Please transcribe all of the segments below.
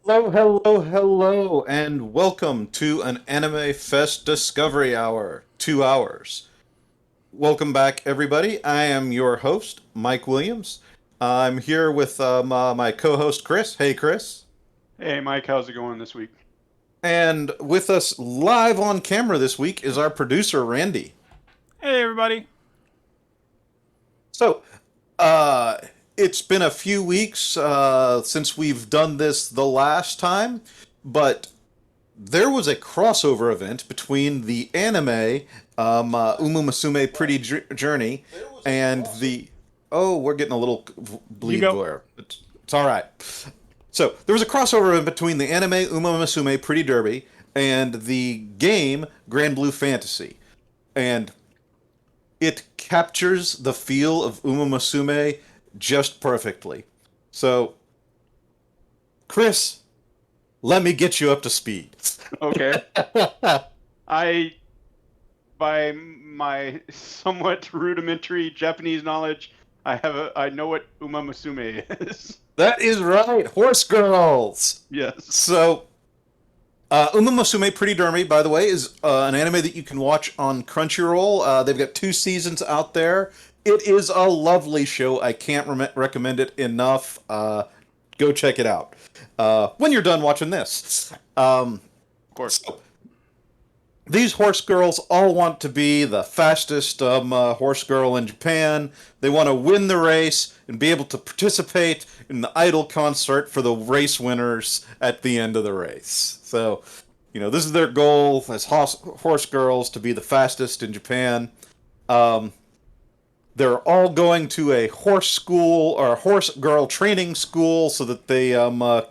Hello, hello, hello, and welcome to an AnimeFest Discovery Hour. 2 hours. Welcome back, everybody. I am your host, Mike Williams. I'm here with my co-host, Chris. Hey, Chris. Hey Mike, how's it going this week? And with us live on camera this week is our producer, Randy. Hey, everybody. So, uh, it's been a few weeks since we've done this the last time, but there was a crossover event between the anime Musume Pretty Journey and the. Oh, we're getting a little You bleed go. glare. It's all right. So there was a crossover in between the anime Musume Pretty Derby and the game Granblue Fantasy, and it captures the feel of Musume just perfectly. So, Chris, let me get you up to speed. Okay. I, by my somewhat rudimentary Japanese knowledge, I know what Uma Musume is. That is right, horse girls. Yes. So, Uma Musume Pretty Derby, by the way, is an anime that you can watch on Crunchyroll. They've got 2 seasons out there. It is a lovely show. I can't recommend it enough. Go check it out when you're done watching this. Of course. So, these horse girls all want to be the fastest horse girl in Japan. They want to win the race and be able to participate in the idol concert for the race winners at the end of the race. So, this is their goal as horse girls to be the fastest in Japan. Um, they're all going to a horse school or a horse girl training school so that they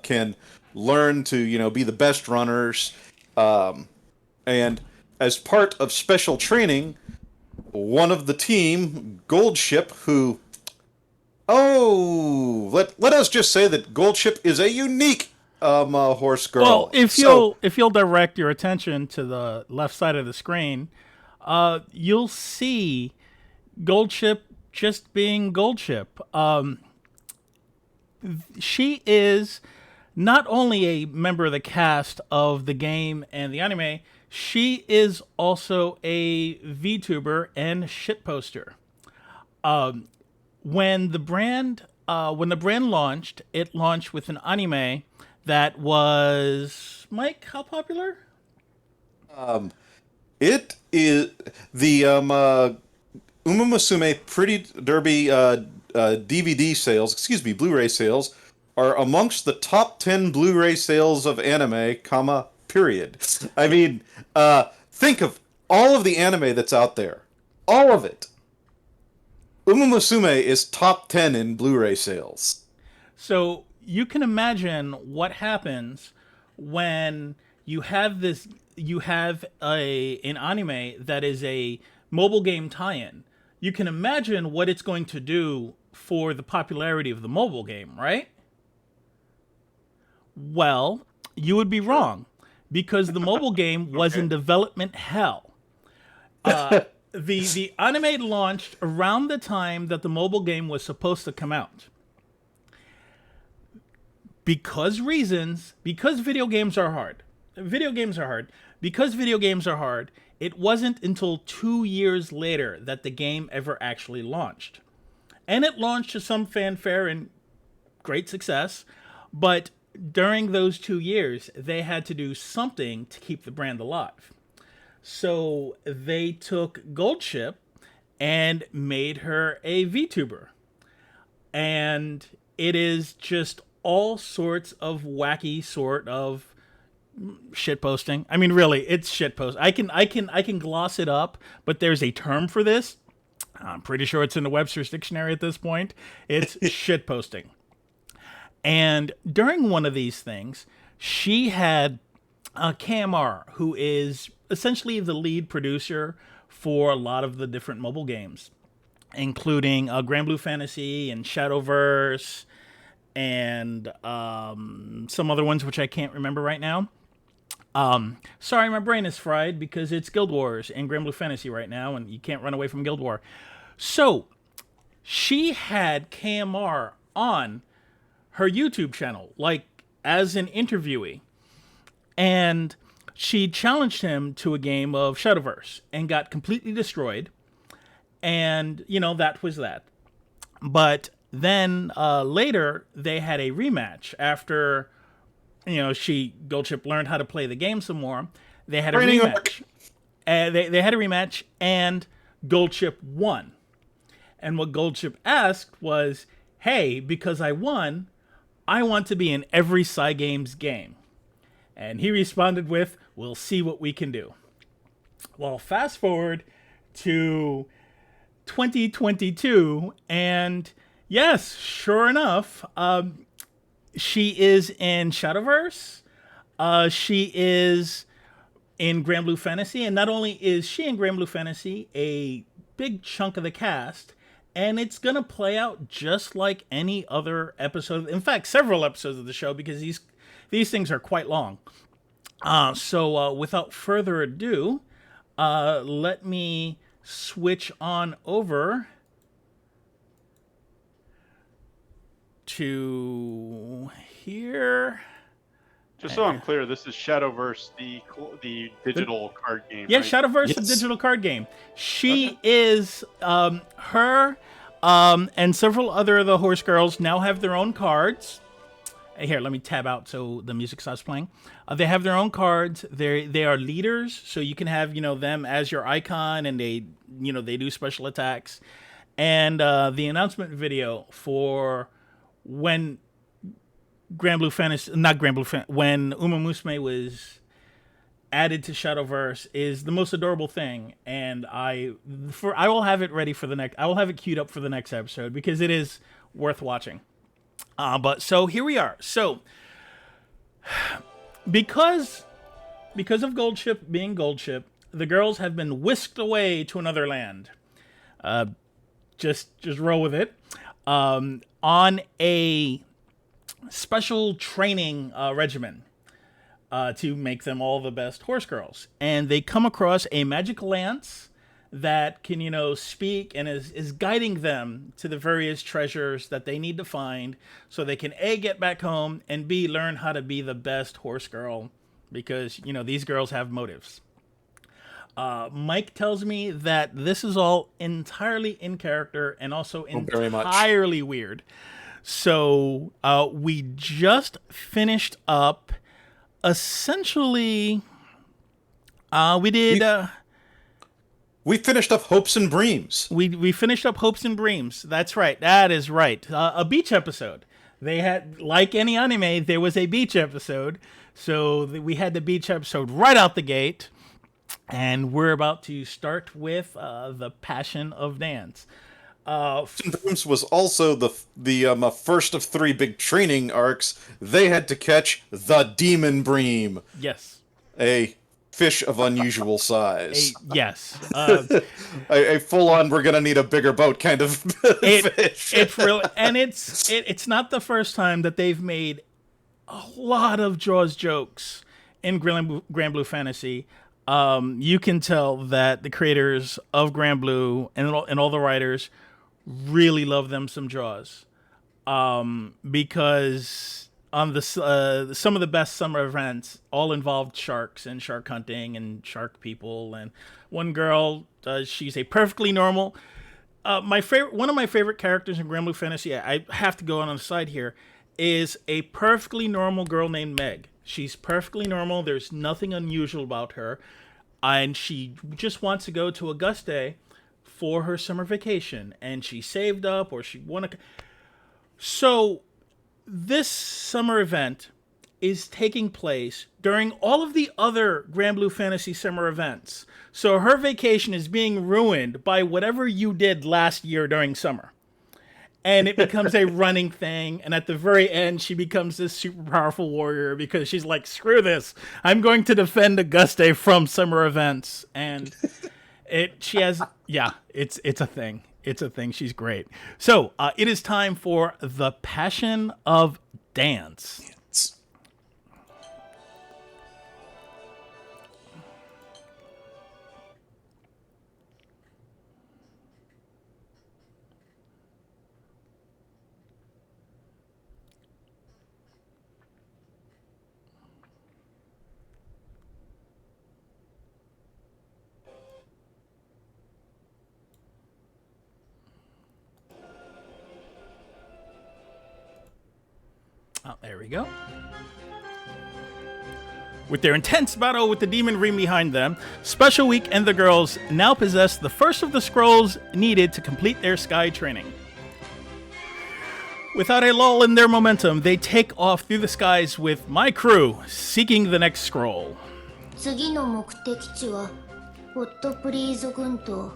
can learn to be the best runners. And as part of special training, one of the team, Goldship, who let us just say that Goldship is a unique horse Well, girl. if So you'll direct your attention to the left side of the screen, you'll see Goldship just being Goldship. She is not only a member of the cast of the game and the anime, she is also a VTuber and shitposter. When the brand launched, it launched with an anime that was, Mike, how popular? it is the Uma Musume Pretty Derby DVD sales, excuse me, Blu-ray sales, are amongst the top 10 Blu-ray sales of anime, comma, period. I mean, think of all of the anime that's out there. All of it. Uma Musume is top 10 in Blu-ray sales. So you can imagine what happens when you have an anime that is a mobile game tie-in. You can imagine what it's going to do for the popularity of the mobile game, right? Well, you would be wrong because the mobile game was in Okay. development hell. The anime launched around the time that the mobile game was supposed to come out. Because video games are hard. Video games are hard. Because video games are hard, it wasn't until 2 years later that the game ever actually launched. And it launched to some fanfare and great success, but during those 2 years, they had to do something to keep the brand alive. So they took Goldship and made her a VTuber. And it is just all sorts of wacky sort of shit posting. I mean, really, it's shit post. I can gloss it up, but there's a term for this. I'm pretty sure it's in the Webster's dictionary at this point. It's shit posting. And during one of these things, she had KMR, who is essentially the lead producer for a lot of the different mobile games, including Granblue Fantasy and Shadowverse and some other ones which I can't remember right now. Sorry, my brain is fried because it's Guild Wars and Granblue Fantasy right now, and you can't run away from Guild War. So she had KMR on her YouTube channel, like as an interviewee, and she challenged him to a game of Shadowverse and got completely destroyed. And, that was that. But then later, they had a rematch after, Goldship learned how to play the game some more. They had a rematch. They had a rematch, and Goldship won. And what Goldship asked was, hey, because I won, I want to be in every Cygames game. And he responded with, we'll see what we can do. Well, fast forward to 2022, and yes, sure enough, she is in Shadowverse. She is in Granblue Fantasy, and not only is she in Granblue Fantasy, a big chunk of the cast, and it's gonna play out just like any other episode. In fact, several episodes of the show, because these things are quite long. So without further ado, let me switch on over to here. Just so I'm clear, this is Shadowverse, the digital card game. Yeah, right? Shadowverse, the digital card game. She is her and several other of the horse girls now have their own cards. Here, let me tab out so the music stops playing. They have their own cards. They are leaders, so you can have them as your icon, and they do special attacks. And the announcement video for when Granblue Fantasy, not Granblue Fantasy, when Uma Musume was added to Shadowverse is the most adorable thing, and I will have it ready for the next. I will have it queued up for the next episode because it is worth watching. But so here we are. So because of Goldship being Goldship, the girls have been whisked away to another land. Just roll with it. On a special training regimen to make them all the best horse girls, and they come across a magic lance that can, speak and is guiding them to the various treasures that they need to find so they can A, get back home, and B, learn how to be the best horse girl because, these girls have motives. Mike tells me that this is all entirely in character and also entirely weird. So we just finished up essentially, we finished up Hopes and Dreams. We finished up Hopes and Dreams. That's right. That is right. A beach episode. They had, like any anime, there was a beach episode. So we had the beach episode right out the gate. And we're about to start with the Passion of Dance. Hopes and Dreams was also the first of 3 big training arcs. They had to catch the Demon Bream. Yes. A fish of unusual size. Yes. A full-on, we're gonna need a bigger boat kind of fish. It's really, and it's not the first time that they've made a lot of Jaws jokes in Granblue Fantasy. You can tell that the creators of Granblue and all the writers really love them some Jaws, because on the some of the best summer events all involved sharks and shark hunting and shark people. And one girl, she's a perfectly normal. One of my favorite characters in Granblue Fantasy, I have to go on the side here, is a perfectly normal girl named Meg. She's perfectly normal. There's nothing unusual about her, and she just wants to go to Auguste for her summer vacation, and she saved up, or she wanted to. So this summer event is taking place during all of the other Granblue Fantasy summer events. So her vacation is being ruined by whatever you did last year during summer. And it becomes a running thing, and at the very end, she becomes this super powerful warrior because she's like, screw this, I'm going to defend Auguste from summer events. And it's a thing. It's a thing. She's great. So it is time for the Passion of Dance. Oh, there we go. With their intense battle with the demon ring behind them, Special Week and the girls now possess the first of the scrolls needed to complete their sky training. Without a lull in their momentum, they take off through the skies with my crew, seeking the next scroll. 次の目的地はホットプリーズ群島。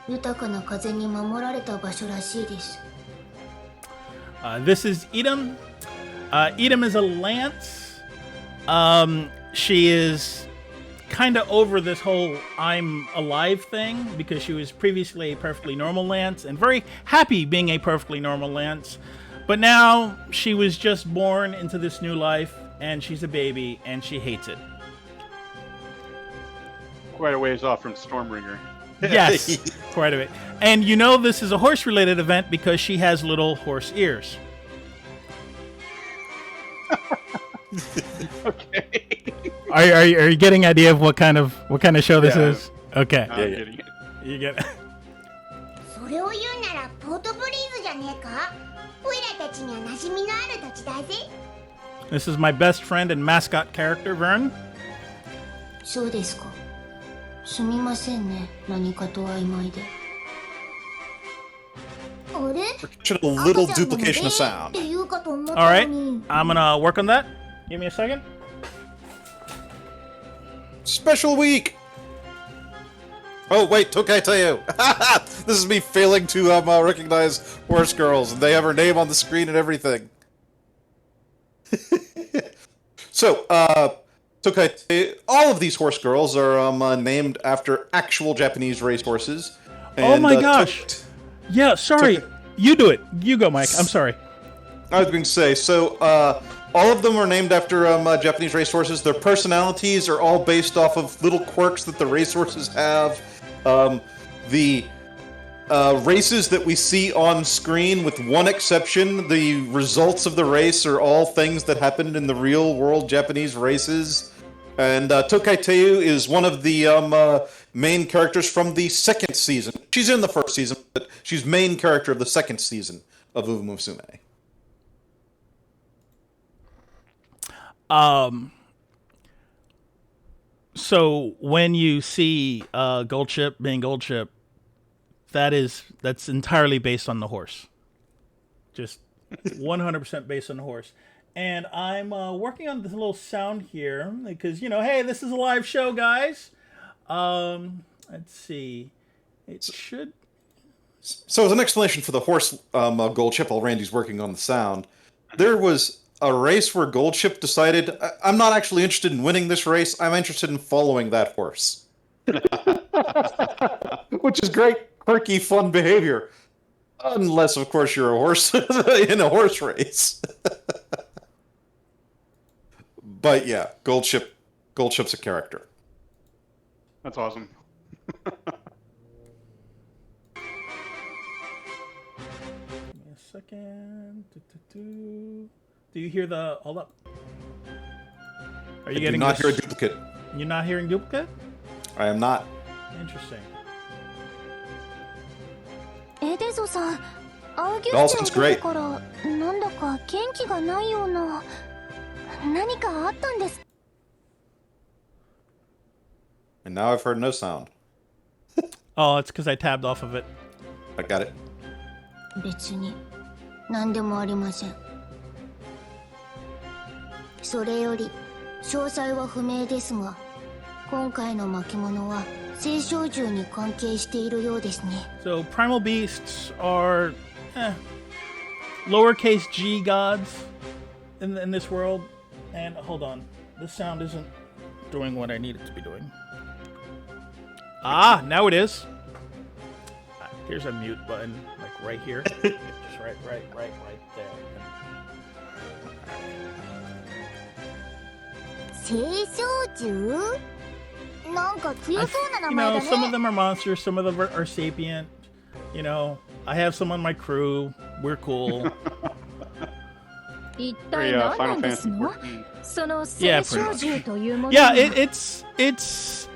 豊かな風に守られた場所らしいです。This is Edom. Edom is a lance. She is kind of over this whole I'm alive thing because she was previously a perfectly normal lance and very happy being a perfectly normal lance. But now she was just born into this new life and she's a baby and she hates it. Quite a ways off from Stormbringer. Yes, quite a bit. And you know this is a horse-related event because she has little horse ears. Okay. Are you getting an idea of what kind of show this is? Okay. I'm getting it. You get it. それを言うならポートブリーズじゃねえか。オイラたちには馴染みのある土地だぜ。This is my best friend and mascot character, Vern. そうですか。すみませんね。何かと曖昧で。あれ？ A little duplication of sound. って言うかと思っ All た right, のに。 I'm gonna work on that. Give me a second. Special week. Oh wait, Tokai Teo. This is me failing to recognize horse girls, and they have her name on the screen and everything. So, Tokai Teo, all of these horse girls are named after actual Japanese racehorses. Oh And, my gosh. Yeah, sorry. Tokai- You do it. You go, Mike. I'm sorry. I was going to say, so all of them are named after Japanese racehorses. Their personalities are all based off of little quirks that the racehorses have. The races that we see on screen, with one exception, the results of the race are all things that happened in the real world Japanese races. And Tokai Teu is one of the main characters from the second season. She's in the first season, but she's main character of the second season of Musume. So when you see Gold Ship being Gold Ship, that's entirely based on the horse. Just 100% based on the horse. And I'm working on this little sound here because, hey, this is a live show, guys. Let's see. It should... So as an explanation for the horse Gold Ship, while Randy's working on the sound, there was a race where Gold Ship decided, I'm not actually interested in winning this race, I'm interested in following that horse. Which is great, quirky, fun behavior. Unless, of course, you're a horse in a horse race. But yeah, Gold Ship's a character. That's awesome. Give me a second. Do you hear the... Hold up. Are you I getting do not this? hear a duplicate. You're not hearing duplicate? I am not. Interesting. エデゾさん、アウギュ It all スチ sounds ャン出 great. てからなんだか元気がないような。何かあったんです。 And now I've heard no sound. Oh, it's because I tabbed off of it. I got it. 別に何でもありません。それより詳細は不明ですが、今回の巻物は青少獣に関係しているようですね。 So primal beasts are lowercase g gods in this world. And hold on, this sound isn't doing what I need it to be doing. Ah, now it is. Here's a mute button, like right here. Just right there. 青少獣？なんか強そうな名 You 前 know, だ some of ね。 them are monsters, some of them are sapient. You know, I have some on my crew. We're cool. 一 Very 体何な Final んです Fantasy の？ 14. その青 Yeah, 少獣というもの Yeah, は it's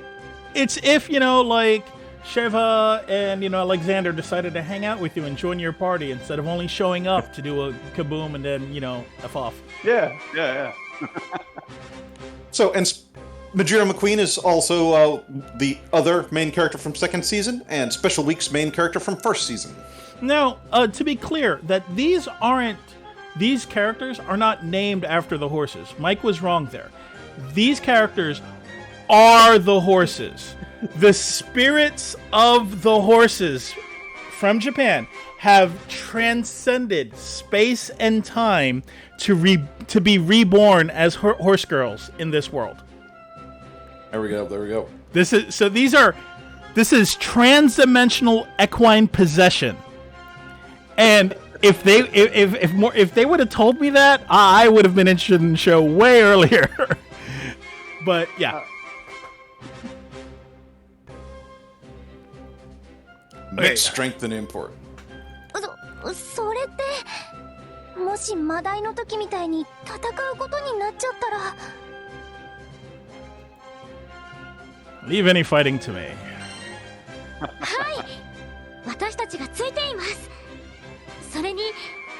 if, you know, like Sheva and Alexander decided to hang out with you and join your party instead of only showing up to do a kaboom and then f off. Yeah. So, and Majiro McQueen is also the other main character from second season, and Special Week's main character from first season. Now, to be clear, that these characters are not named after the horses. Mike was wrong there. These characters are the horses. The spirits of the horses from Japan have transcended space and time to be reborn as horse girls in this world. There we go. This is transdimensional equine possession. And if they would have told me that, I would have been interested in the show way earlier. But yeah. Mixed strength and import. それってもしマダイの時みたいに戦うことになっちゃったら Leave any fighting to me. はい私たちがついていますそれに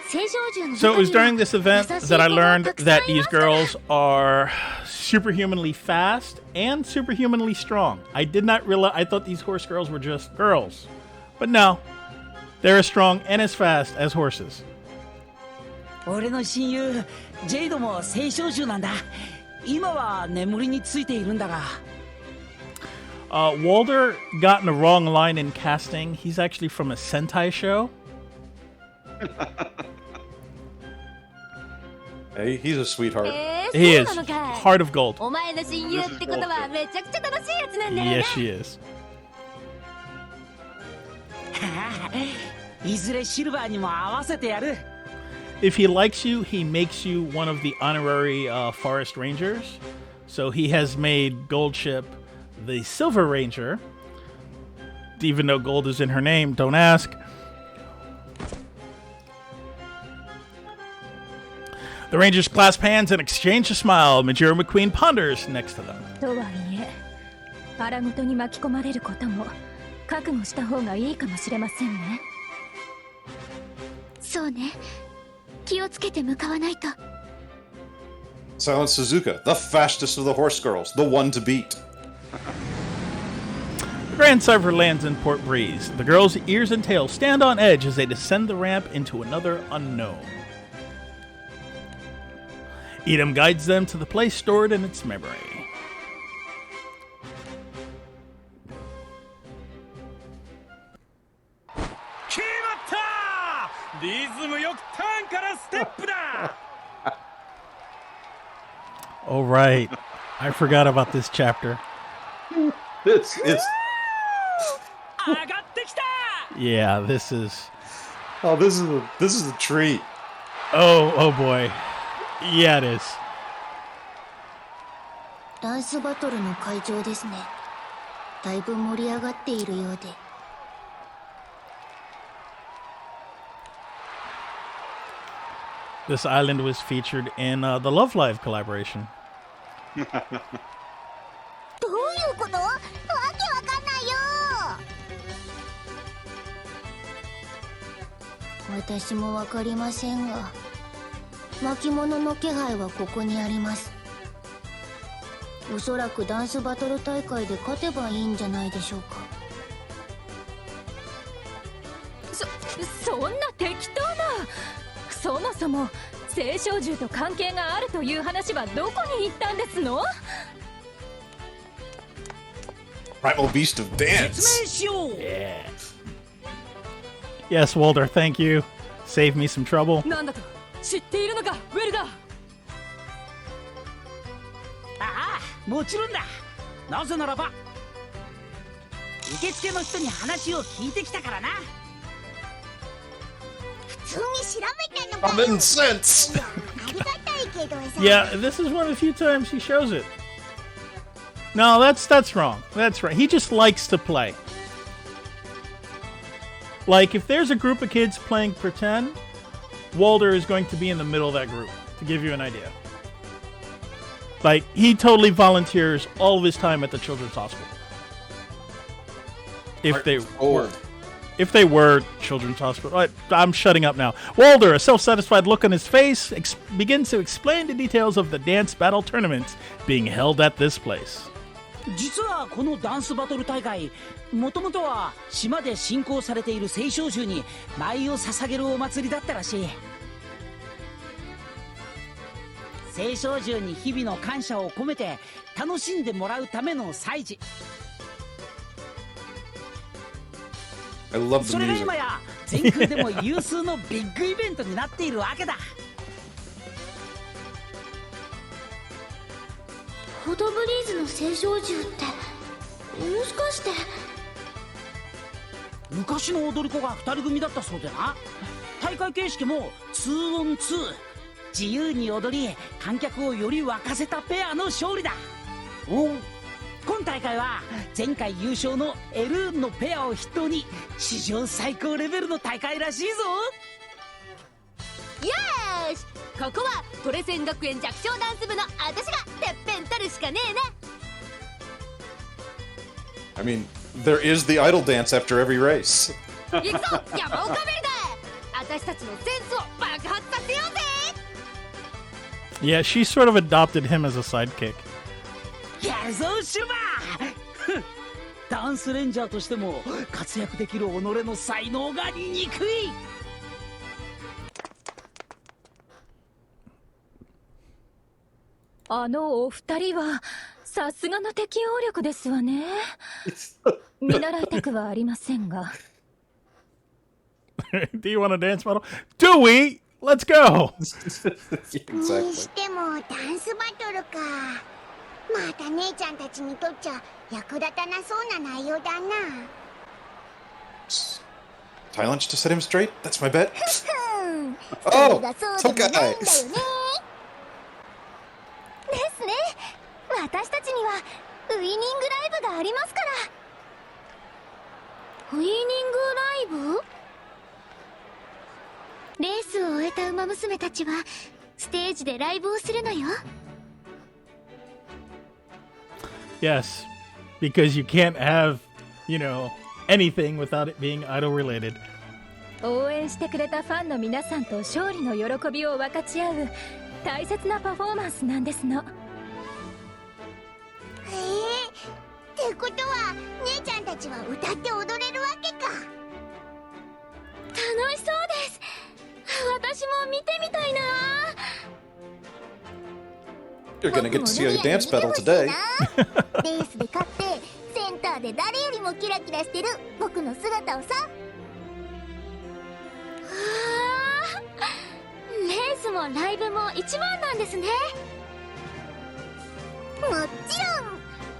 聖少女の So it was during this event that I learned that these girls are superhumanly fast and superhumanly strong. I did not realize, I thought these horse girls were just girls. But no, they're as strong and as fast as horses. 俺の親友ジェイドも聖少女なんだ今は眠りについているんだが Walder got in the wrong line in casting. He's actually from a Sentai show. Hey, he's a sweetheart. He is. Heart of gold. お前の親友ってことはめちゃくちゃ楽しいやつなんだよな Yes, she is. いずれシルバーにも合わせてやる If he likes you, he makes you one of the honorary forest rangers. So he has made Goldship the Silver Ranger. Even though gold is in her name, don't ask. The Rangers clasp hands and exchange a smile. Majiro McQueen ponders next to them. とはいえ荒事に巻き込まれることも覚悟した方がいいかもしれませんねそうね気をつけて向かわないと Silent Suzuka, the fastest of the horse girls, the one to beat. The Grand Cypher lands in Port Breeze. The girls' ears and tails stand on edge as they descend the ramp into another unknown. Edom guides them to the place stored in its memory. Oh, right. I forgot about this chapter. It's Yeah, this is... oh, this is a treat. Oh boy. Yeah, it is. ダンスバトルの会場ですねだいぶ盛り上がっているようで This island was featured in the Love Live collaboration. どういうことわけわかんないよ私もわかりませんが巻物の気配はここにありますおそらくダンスバトル大会で勝てばいいんじゃないでしょうかそんな適当なそもそも聖少獣と関係があるという話はどこに行ったんですの Primal Beast of 説 Dance. 明しよう Yeah. Yes, Walter, thank you. Save me some trouble. なんだと知っているのかウェルダああもちろんだなぜならば受付の人に話を聞いてきたからな普通に調べたの Common sense. ありがたいけどさ Yeah, this is one of the few times he shows it. No, that's wrong. That's right. He just likes to play. Like, if there's a group of kids playing pretend, Walter is going to be in the middle of that group, to give you an idea. Like, he totally volunteers all of his time at the children's hospital. if they Oh. were. If they were children's hospital. I'm shutting up now. Walder, a self-satisfied look on his face, begins to explain the details of the dance battle tournaments being held at this place. 実はこのダンスバトル大会、もともとは島で信仰されている聖少獣に舞を捧げるお祭りだったらしい。聖少獣に日々の感謝を込めて楽しんでもらうための祭事。I love the それが music. 今や全空でも有数のビッグイベントになっているわけだ。フォトブリーズの聖少獣ってもしかして。昔の踊り子が2人組だったそうでな。大会形式も 2on2、 自由に踊り観客をより沸かせたペアの勝利だ。今大会は前回優勝のエルーンのペアを筆頭に史上最高レベルの大会らしいぞ。よーし、ここはトレセン学園弱小ダンス部の私がてっぺん取るしかねえね。 I mean, there is the idol dance after every race. 行くぞ山岡ベルデ、私たちのセンスを爆発させようぜ。 Yeah, she sort of adopted him as a sidekick. やるぞシュバーダンスレンジャーとしても活躍できる己の才能が憎い。あのお二人はさすがの適応力ですわね。見習いたくはありませんが。Do you want a dance battle? Do we? Let's go! にしてもダンスバトルか。また姉ちゃんたちにとっちゃ役立たなそうな内容だな。Thailand to set him straight? That's my bet. それがそうでもないんだよね。ですね。私たちにはウイニングライブがありますから。ウイニングライブ？レースを終えた馬娘たちはステージでライブをするのよ。Yes, because you can't have, you know, anything without it being idol related. 応援してくれたファンの皆さんと勝利の喜びを分かち合う大切なパフォーマンスなんですの。ってことは姉ちゃんたちは歌って踊れるわけか。楽しそうです。私も見てみたいな。 You're gonna get to see a dance battle today. レースで勝ってセンターで誰よりもキラキラしてる僕の姿をさ。レースもライブも一番なんですね。もちろん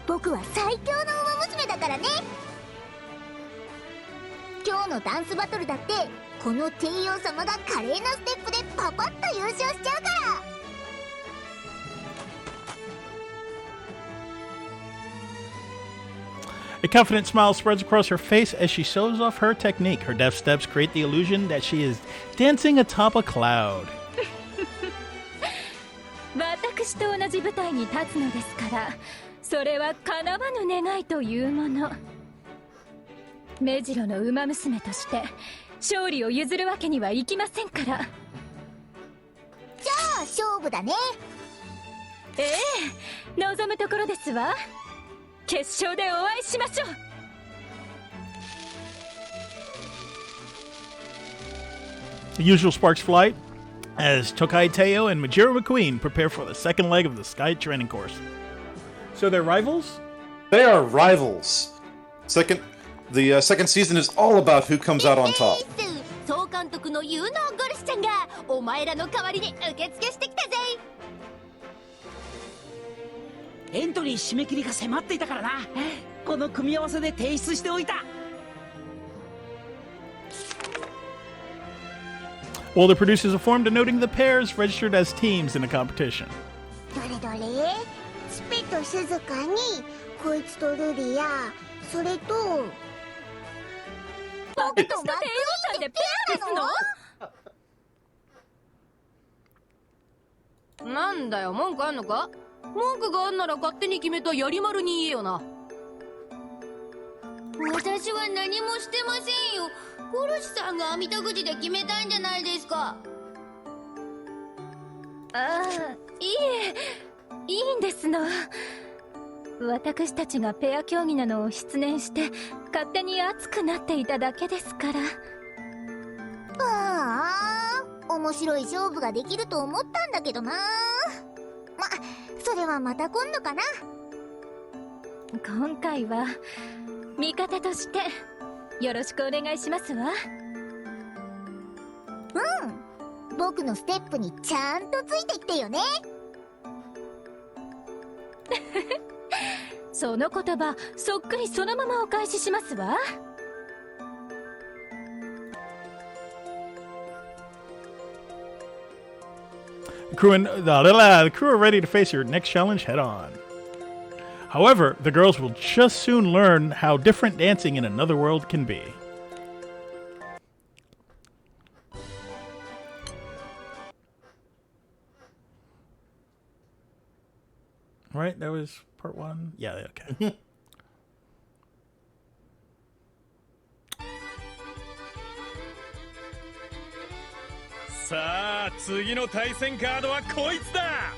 僕は最強の馬娘だからね。今日のダンスバトルだってこの帝王様が華麗なステップでパパッと優勝しちゃうから。A confident smile spreads across her face as she shows off her technique. Her deft steps create the illusion that she is dancing atop a cloud. 私と同じ舞台に立つのですから、それは叶わぬ願いというもの。目白の馬娘として勝利を譲るわけにはいきませんから。じゃあ勝負だね。ええ、望むところですわ。決勝でお会いしましょう。The usual sparks fly as Tokai Teo and Majiro McQueen prepare for the second leg of the Sky training course. So they're rivals? They are rivals. The second season is all about who comes out on top. 総監督の有能ゴルスちゃんがお前らの代わりに受付してきたぜ。エントリー締め切りが迫っていたからな。この組み合わせで提出しておいた。Well, the producers have formed denoting the pairs registered as teams in the competition. どれどれ？スペと静かにこいつとルリア、それと僕と帝王さんでペアですの？なんだよ、文句あんのか？文句があんなら勝手に決めたやりまるに言えよな。私は何もしてませんよ。殺しさんが網戸口で決めたんじゃないですか。ああ、いえ、いいんですの。私たちがペア競技なのを失念して勝手に熱くなっていただけですから。ああ、面白い勝負ができると思ったんだけどな。それはまた今度かな。今回は味方としてよろしくお願いしますわ。僕のステップにちゃんとついてきてよね。その言葉そっくりそのままお返ししますわ。The crew are ready to face your next challenge head on. However, the girls will just soon learn how different dancing in another world can be. Right, that was part one? Yeah, okay. さあ次の対戦カードはこいつだ。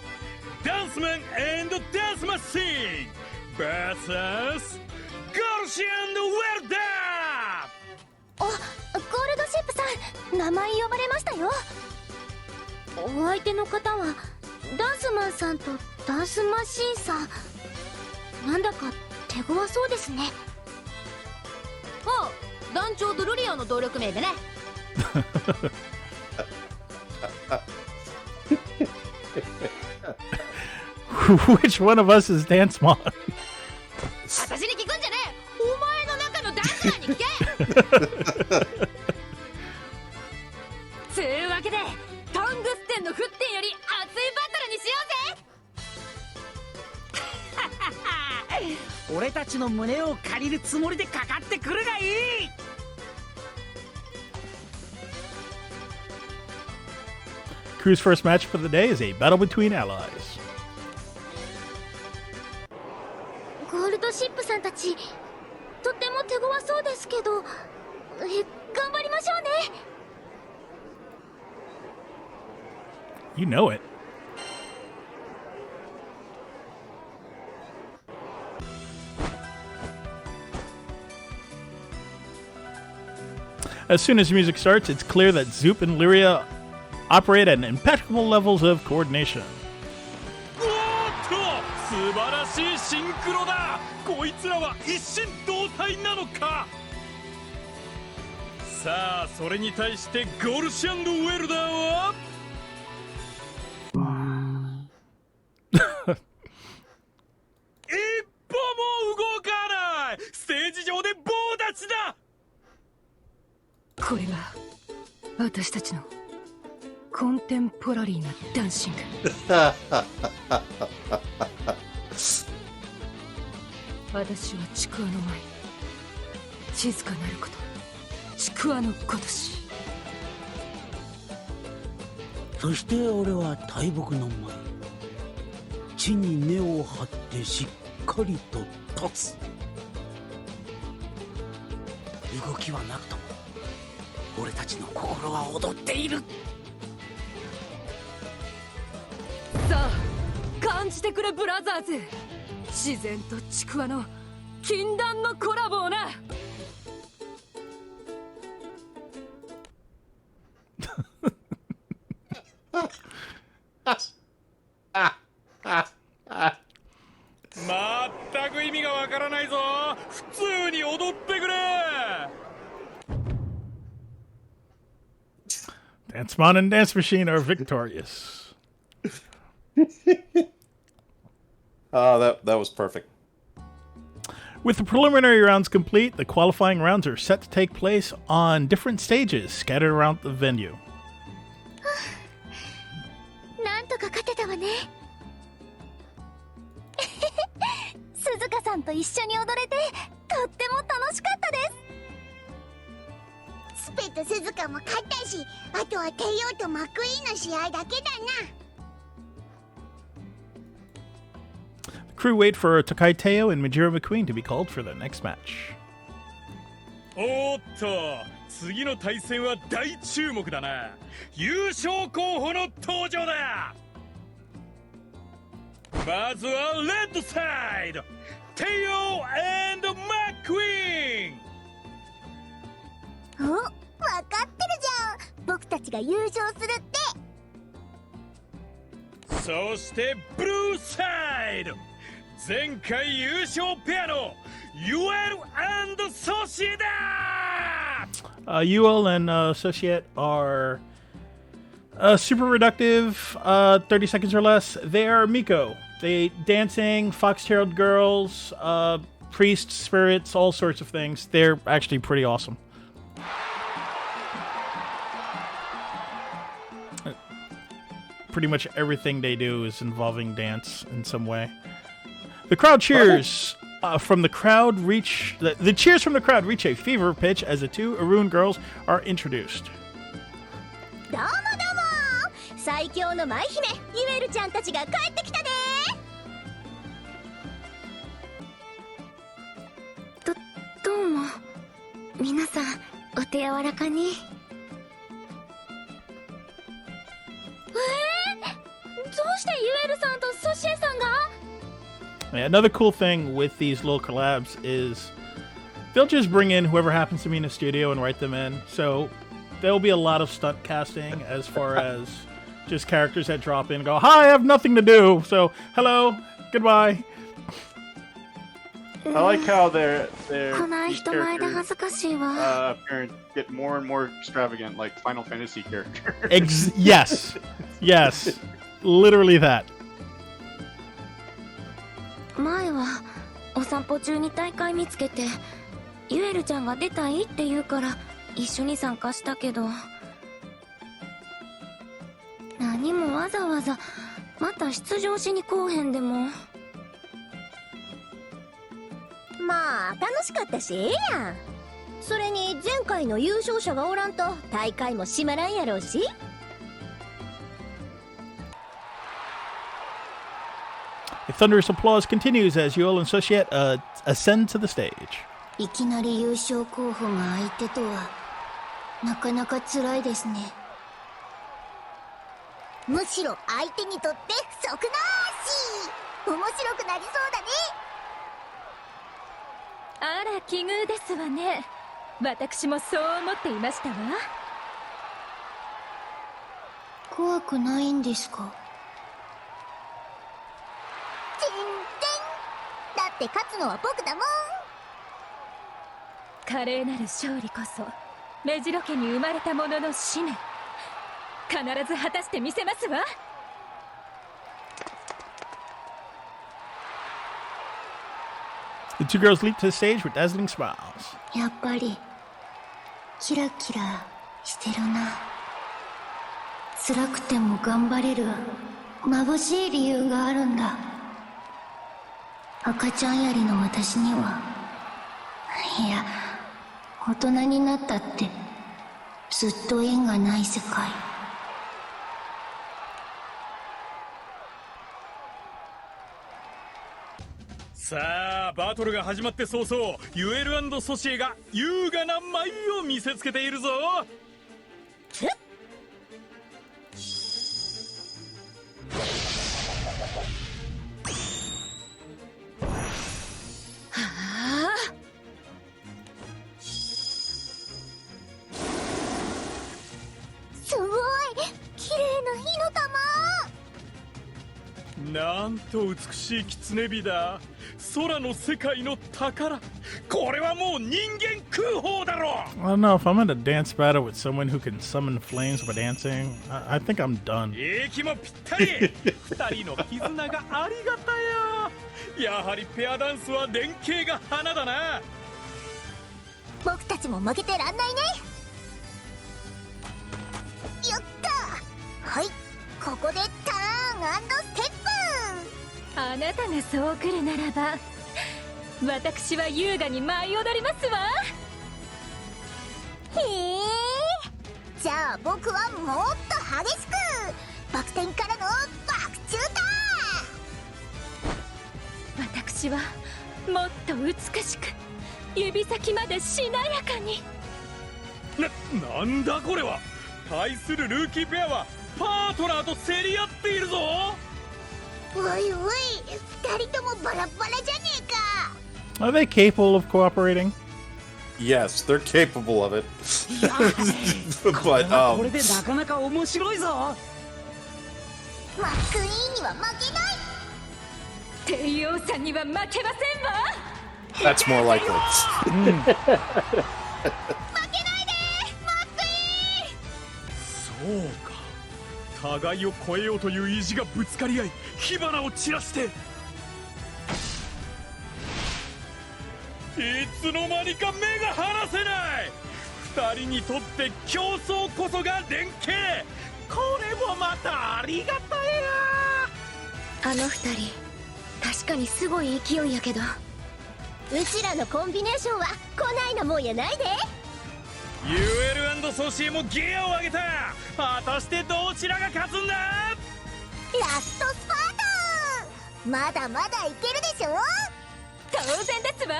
ダンスマン&ダンスマシーン vs ゴルシウェルダゴールドシップさん、名前呼ばれましたよ。お相手の方はダンスマンさんとダンスマシーンさん、なんだか手強そうですね。あ、団長ドルリオの動力名でね。Which one of us is Dance Mom? 私に聞くんじゃねえ。お前の中のダンスマンに聞け。つうわけでトングステンの沸点より熱いバトルにしようぜ。俺たちの胸を借りるつもりでかかってくるがいい。Crew's first match for the day is a battle between allies. ゴールドシップさんたち、とっても手強そうですけど、頑張りましょうね。You know it. As soon as the music starts, it's clear that Zoop and Lyria operate at impeccable levels of coordination. おーっと素晴らしいシンクロだ。こいつらは一心同体なのか。さあそれに対してゴルシュ&ウェルダーは一歩も動かない。ステージ上で棒立ちだ。これが私たちのコンテンポラリーなダンシング。私はちくわの前、静かなること、ちくわのごとし。そして俺は大木の前、地に根を張ってしっかりと立つ。動きはなくとも俺たちの心は踊っている。さあ感じてくれブラザーズ。自然とちくわの禁断のコラボをな。まったく意味がわからないぞ。普通に踊ってくれ。Dancemon and Dance Machine are victorious. That was perfect. With the preliminary rounds complete, the qualifying rounds are set to take place on different stages scattered around the venue. なんとか勝てたわね。鈴鹿さんと一緒に踊れてとっても楽しかったです。スペと鈴鹿も勝ったし、あとはテイオとマックイーンの試合だけだな。The crew wait for Tokai Teo and Majiro McQueen to be called for the next match. おっと、次の対戦は大注目だな。優勝候補の登場だ。まずはレッドサイド、テイオ&マックイーン。お、分かってるじゃん。僕たちが優勝するって。そしてブルーサイド、前回優勝ペアのユエル&ソシエダ。UL and Associate are super reductive, 30 seconds or less. They are Miko. They dancing, fox-tailed girls, priests, spirits, all sorts of things. They're actually pretty awesome. Pretty much everything they do is involving dance in some way. The crowd cheers. From the crowd reach the cheers from the crowd reach a fever pitch as the two Arun girls are introduced. どうもどうも、最強の舞姫ユエルちゃんたちが帰ってきたね。どうも皆さん、お手柔らかに。どうしてユエルさんとソシエさんが？ Another cool thing with these little collabs is they'll just bring in whoever happens to be in the studio and write them in. So there'll be a lot of stunt casting as far as just characters that drop in and go, "Hi, I have nothing to do. So hello, goodbye." I like how these こない人前で characters 恥ずかしいわ。apparent get more and more extravagant, like Final Fantasy characters. Yes, yes, literally that. 前はお散歩中に大会見つけて、ユエルちゃんが出たいって言うから一緒に参加したけど、何もわざわざまた出場しに来おへんでも。まあ楽しかったし、ええやん。それに前回の優勝者がおらんと大会も閉まらんやろうし。The thunderous applause continues as Yoel and Societe ascend to the stage. いきなり優勝候補が相手とはなかなか辛いですね。むしろ相手にとって不足なし。面白くなりそうだね。あら奇遇ですわね。私もそう思っていましたわ。怖くないんですか？全然。だって勝つのは僕だもん。華麗なる勝利こそ目白家に生まれた者の使命。必ず果たしてみせますわ。The two girls leap to the stage with dazzling smiles. やっぱりキラキラしてるな。辛くても頑張れる眩しい理由があるんだ。赤ちゃんやりの私には、いや、大人になったってずっと縁がない世界。さあバトルが始まって早々、ユエル&ソシエが優雅な舞を見せつけているぞ。すごい綺麗な火の玉。なんと美しい狐火だ。空の世界の宝。これはもう人間空砲だろ。 I don't know if I'm in a dance battle with someone who can summon flames by dancing. I think I'm done. 息もぴったり。二人の絆がありがたや。やはりペアダンスは連携が花だな。僕たちも負けてらんないね。よっと。はい、ここでターン&ステップ。あなたがそう来るならば、私は優雅に舞い踊りますわ。へえ。じゃあ僕はもっと激しくバク転からのバク宙だ。私はもっと美しく指先までしなやかに。なんだこれは。対するルーキーペアはパートナーと競り合っているぞ。おいおい、二人ともバラバラじゃねえか。 Are they capable of cooperating? Yes, they're capable of it. いや But これでなかなか面白いぞ。マックイーンには負けない。帝王さんには負けませんわ。 that's more likely. 負けないでマックイーン。そうか。互いを超えようという意地がぶつかり合い、火花を散らして。いつの間にか目が離せない。二人にとって競争こそが連携。これもまたありがたいあの二人確かにすごい勢いやけど、うちらのコンビネーションはこないなもんやないで。な。UL& ソシエもギアを上げた。果たしてどちらが勝つんだ。ラストスパート、まだまだいけるでしょ。当然ですわ。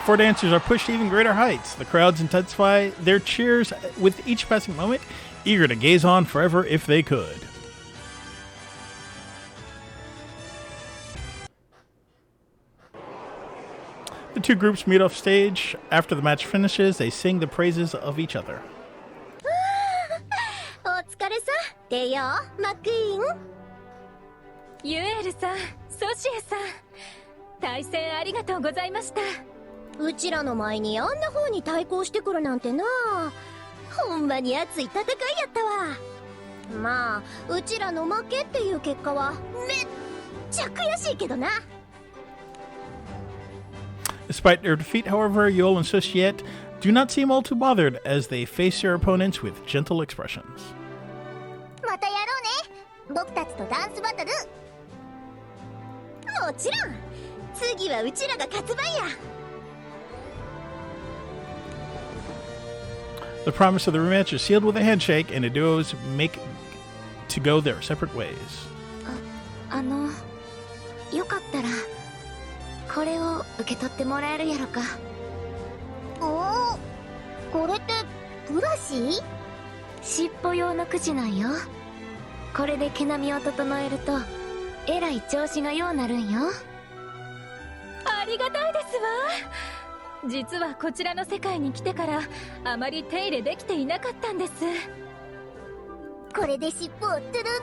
Four dancers are pushed to even greater heights. The crowds intensify their cheers with each passing moment, eager to gaze on forever if they could. The two groups meet off stage. After the match finishes, they sing the praises of each other. お疲れさ、テヨマックイーン。ユエルさん、ソシエさん、対戦ありがとうございました。うちらの前にあんな風に対抗してくるなんてな。ほんまに熱い戦いやったわ。まあうちらの負けっていう結果はめっちゃ悔しいけどな。 Despite their defeat, however, Yol and Societe do not seem all too bothered as they face their opponents with gentle expressions. またやろうね、僕たちとダンスバトル。もちろん次はうちらが勝つ番や。 The promise of the rematch is sealed with a handshake, and the duos make to go their separate ways. よかったらこれを受け取ってもらえるやろか。おお、これってブラシ？尻尾用のくじなんよ。これで毛並みを整えるとえらい調子がようなるんよ。ありがたいですわ。実はこちらの世界に来てからあまり手入れできていなかったんです。これで尻尾をトゥルン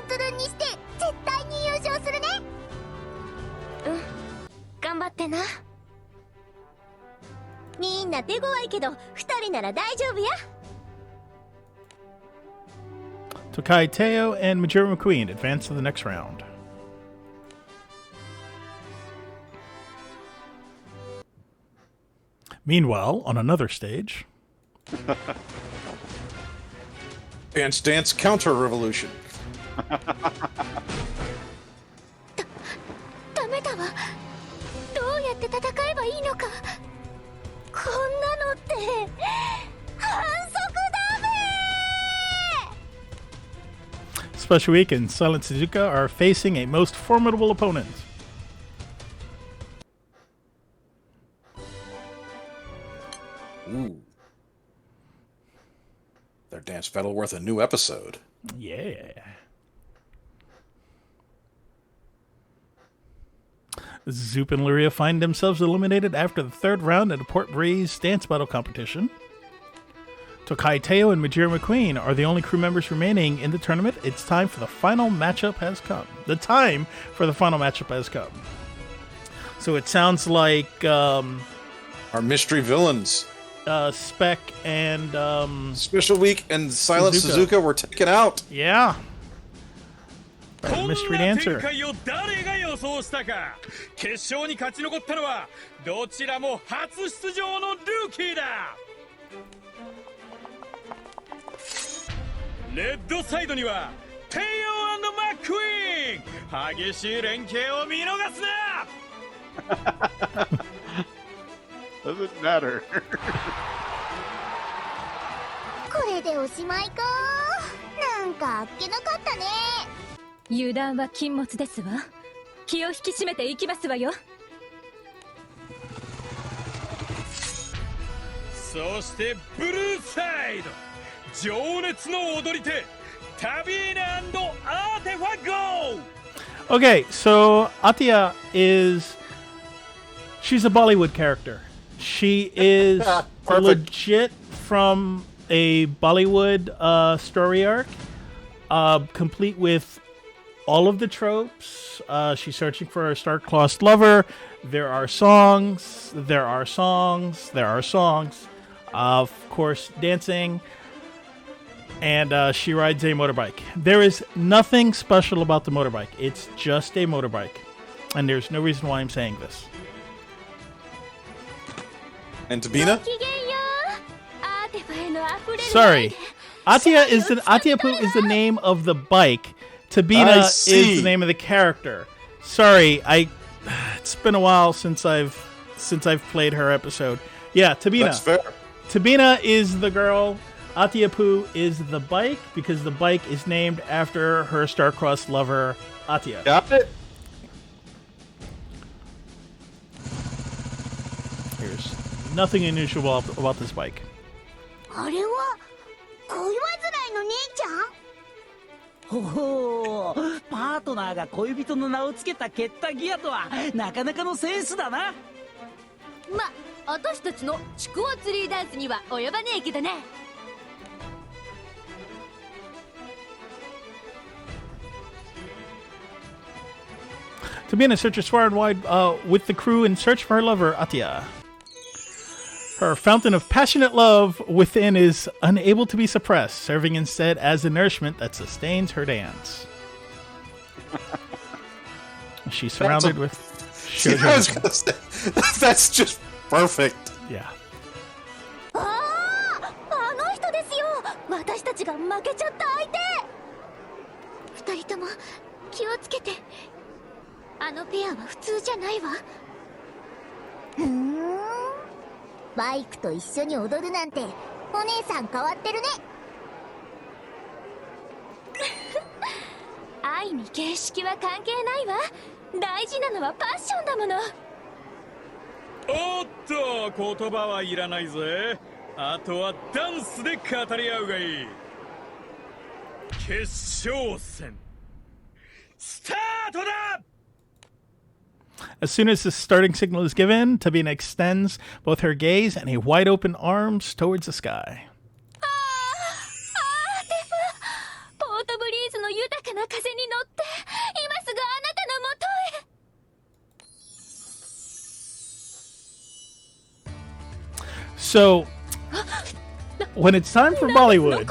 トゥルンにして絶対に優勝するね。うん、頑張ってな。みんな手強いけど二人なら大丈夫や。 Tokai Teo and Majuro McQueen advance to the next round. Meanwhile, on another stage, Dance Dance Counter Revolution. ダメだわ。どうやって戦えばいいのか。こんなのって反則だべ。 Special Week and Silent Suzuka are facing a most formidable opponent. Ooh. Their dance battle worth a new episode. Yeah. Zoop and Luria find themselves eliminated after the third round in the Port Breeze dance battle competition. Tokai Teo and Majiro McQueen are the only crew members remaining in the tournament. It's time for the final matchup has come. The time for the final matchup has come. So it sounds like Our mystery villains. Spec and Special Week and Silent Suzuka were taken out. yeah. こんな Mystery 展 dancer. 開を誰が予想したか。決勝に勝ち残ったのはどちらも初出場のルーキーだ。レッドサイドにはテイオ&マックイーン。激しい連携を見逃すな。Doesn't matter. これでおしまいか。なんかあっけなかったね。油断は禁物ですわ。気を引き締めていきますわよ。そしてブルーサイド情熱の踊り手タビーナアーテファゴー。 Okay, so Atia she's a Bollywood character. She is Perfect. legit from a Bollywood story arc, complete with all of the tropes. She's searching for her star-crossed lover. There are songs. Of course, dancing. And she rides a motorbike. There is nothing special about the motorbike. It's just a motorbike. And there's no reason why I'm saying this. And Tabina? Sorry. Atiapu is the name of the bike. Tabina I is see. the name of the character. Sorry, it's been a while since I've played her episode. Yeah, Tabina. That's fair. Tabina is the girl. Atiapu is the bike because the bike is named after her star-crossed lover, Atia. Got it? There's nothing unusual about this bike. あれは恋煩いの姉ちゃん？ほほう、パートナーが恋人の名を付けたケッタギアとはなかなかのセンスだな。ま、私たちのちくわツリーダンスには及ばねえけどね。Tabina searches far and wide with the crew in search for her lover, Atia. Her fountain of passionate love within is unable to be suppressed, serving instead as the nourishment that sustains her dance. She's surrounded with See, I was gonna say, that's just perfect. Yeah. あの人ですよ。私たちが負けちゃった相手。二人とも気をつけて。あのペアは普通じゃないわ。バイクと一緒に踊るなんてお姉さん変わってるね。愛に形式は関係ないわ。大事なのはパッションだもの。おっと、言葉はいらないぜ。あとはダンスで語り合うがいい。決勝戦スタートだ。 As soon as the starting signal is given, Tabina extends both her gaze and a wide open arms towards the sky. ポートブリーズの豊かな風に乗って今すぐあなたのもとへ。 So, when it's time for Bollywood,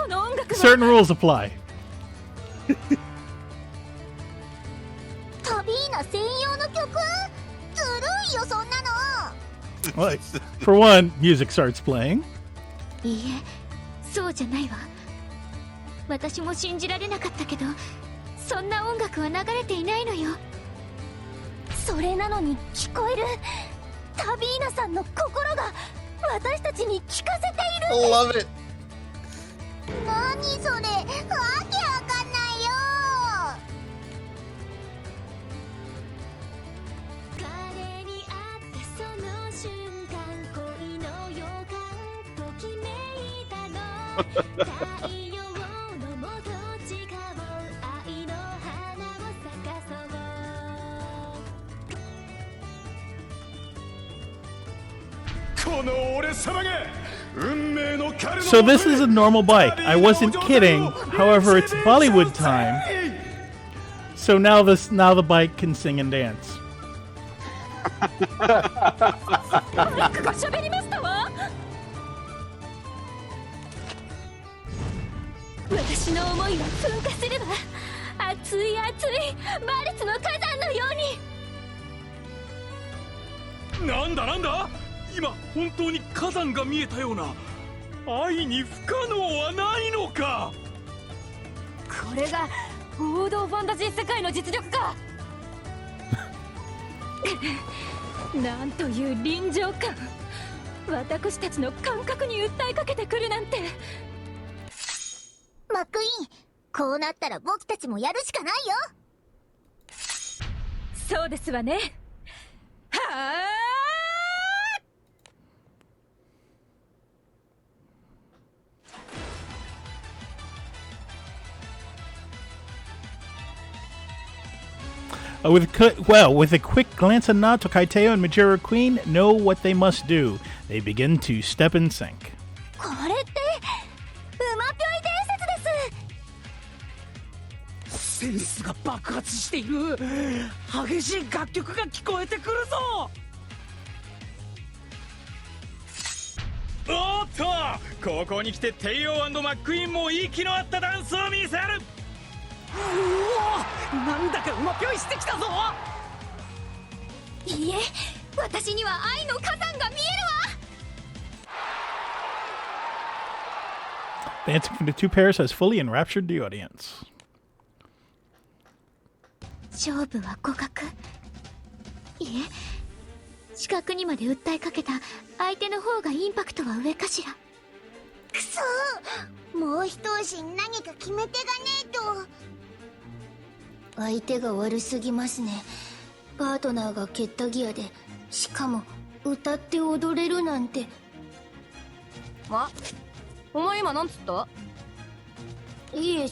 certain rules apply. タビーナ専用の曲？ずるいよそんなの。Well, for one, music starts playing. いいえ、そうじゃないわ。私も信じられなかったけど、そんな音楽は流れていないのよ。それなのに聞こえる。タビーナさんの心が私たちに聞かせている。 Love it. 何それ、わけわかんないよ。彼に会ったその瞬間、恋の予感ときめいたの。太陽のもと誓おう、愛の花を咲かそう。 So this is a normal bike. I wasn't kidding. However, it's Bollywood time. So now the bike can sing and dance. バイクが喋りましたわ。私の思いは噴火するわ。熱い熱いバルツの火山のように。なんだなんだ、今本当に火山が見えたような。愛に不可能はないのか。これが王道ファンタジー世界の実力か。なんという臨場感。私たちの感覚に訴えかけてくるなんて。マックイーン、こうなったら僕たちもやるしかないよ。そうですわね。はあ。With a quick glance and nod, Tokaiteo and Majora Queen know what they must do. They begin to step in sync. これって馬ぴょい伝説です。センスが爆発している。激しい楽曲が聞こえてくるぞ。おっと、ここに来てテイオー&マックイーンも息の合ったダンスを見せる。おお、なんだか馬ぴょいしてきたぞ。いいえ、私には愛の火山が見えるわ。 Dancing from the two pairs has fully enraptured the audience. 勝負は互角。いえ、視覚にまで訴えかけた相手の方がインパクトは上かしら。くそー、もう一押し何か決め手がねえと。相手が悪すぎますね。パートナーがケッタギアで、しかも歌って踊れるなんて。お前今なんつった？いえ、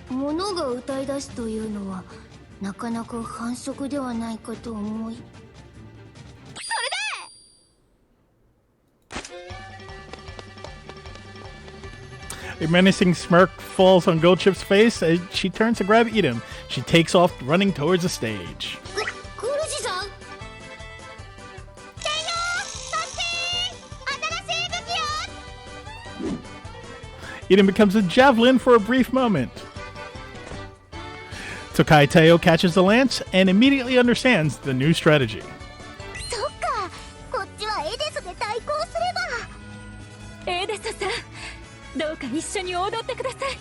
物が歌い出すというのはなかなか反則ではないかと思い。 A menacing smirk falls on Goldchip's face as she turns to grab Edom. She takes off, running towards the stage. ゴルジさん、Edom becomes a javelin for a brief moment. Tokai Teo catches the lance and immediately understands the new strategy. そっか、こっちはエデスで対抗すれば。エデサさん、どうか一緒に踊ってください。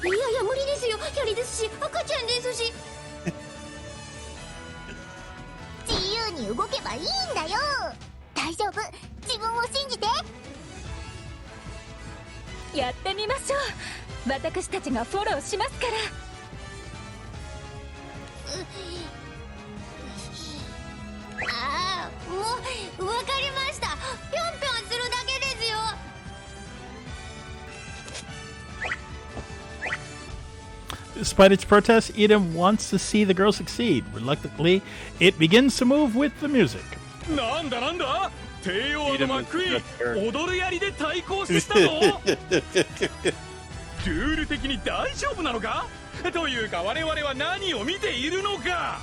いやいや、無理ですよ。やりですし、赤ちゃんですし。自由に動けばいいんだよ。大丈夫、自分を信じて。やってみましょう。私たちがフォローしますから。ああ、もうわかりました。ぴょんぴょんするだけですよ。 Despite its protests, Edom wants to see the girl succeed. Reluctantly, it begins to move with the music. なんだなんだ、テイオー&マックイーン踊る槍で対抗してきたぞ。ルール的に大丈夫なのか？というか我々は何を見ているのか。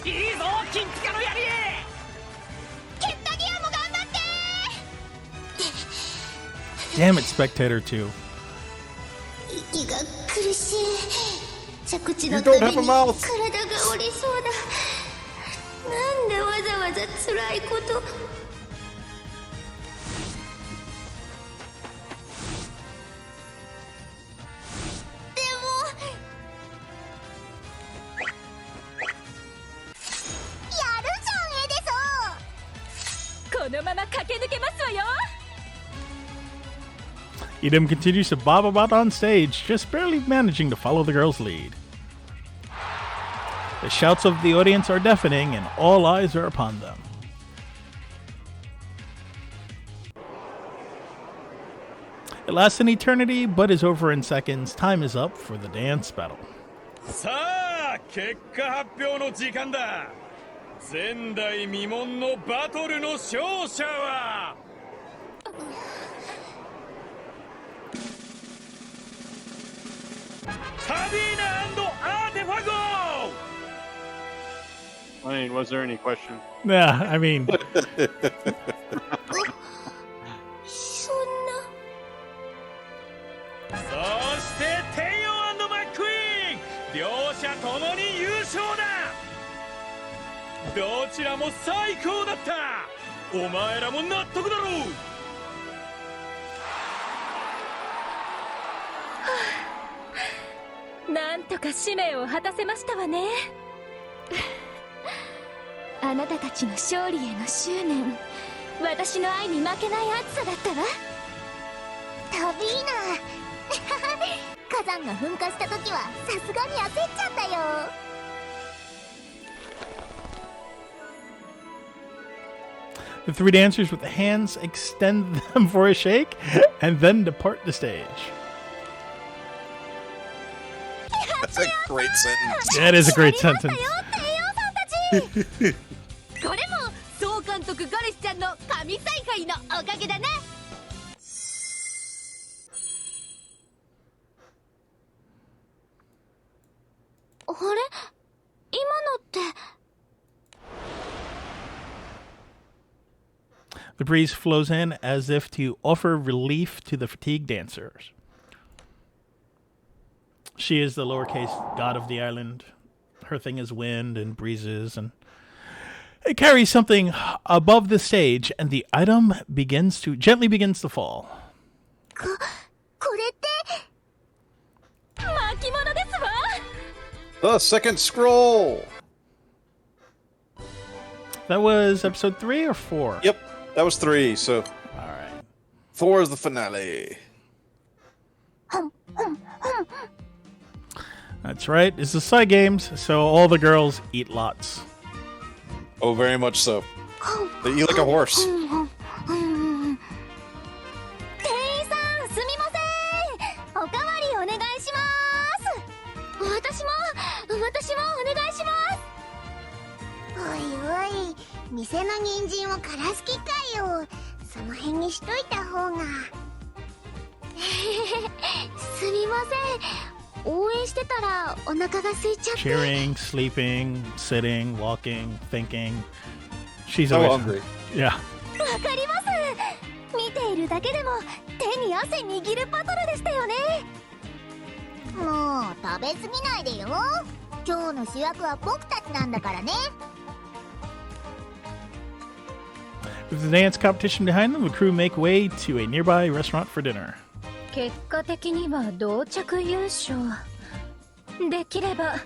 いいぞ、金ピカの槍。ケッタギアも頑張って。 Damn it, Spectator 2. 息が苦しい。着地の You た don't め have a に体 mouth. が折れそうだ。なんでわざわざ辛いこと。 このまま駆け抜けますわよ。 Edom continues to bob about on stage, just barely managing to follow the girl's lead. The shouts of the audience are deafening, and all eyes are upon them. It lasts an eternity, but is over in seconds. Time is up for the dance battle. さあ、結果発表の時間だ。前代未聞のバトルの勝者はサビーナ&アーティファゴー。 I mean, was there any question? Yeah, I mean, そんな。そしてテイオ&マックイーン、両者ともに優勝だ。どちらも最高だった。お前らも納得だろう。なんとか使命を果たせましたわね。あなたたちの勝利への執念、私の愛に負けない熱さだったわ。タビーナ。火山が噴火した時はさすがに焦っちゃったよ。 the three dancers with the hands extend them for a shake and then depart the stage. That's a great sentence. That is a great sentence. これも総監督ガレスちゃんの神采配のおかげだね。あれ、今のって。 The breeze flows in as if to offer relief to the fatigued dancers. She is the lowercase god of the island. Her thing is wind and breezes, and it carries something above the stage, and the item gently begins to fall. これって巻物ですわ。 The second scroll. That was episode 3 or 4? Yep, that was 3. So All right. 4 is the finale. That's right. It's the side games, so all the girls eat lots. Oh, very much so. They eat like a horse. 店員さん、すみません。おかわりお願いします。私もお願いします。おいおい、店の人参を枯らす気かよ。その辺にしといた方が。すみません。応援してたらお腹が空いちゃって。 Cheering, sleeping, sitting, walking, thinking. She's So always hungry. Yeah. わかります。見ているだけでも手に汗握るバトルでしたよね。もう食べ過ぎないでよ。今日の主役は僕たちなんだからね。 With the dance competition behind them, the crew make way to a nearby restaurant for dinner. 結果的には同着優勝。できれば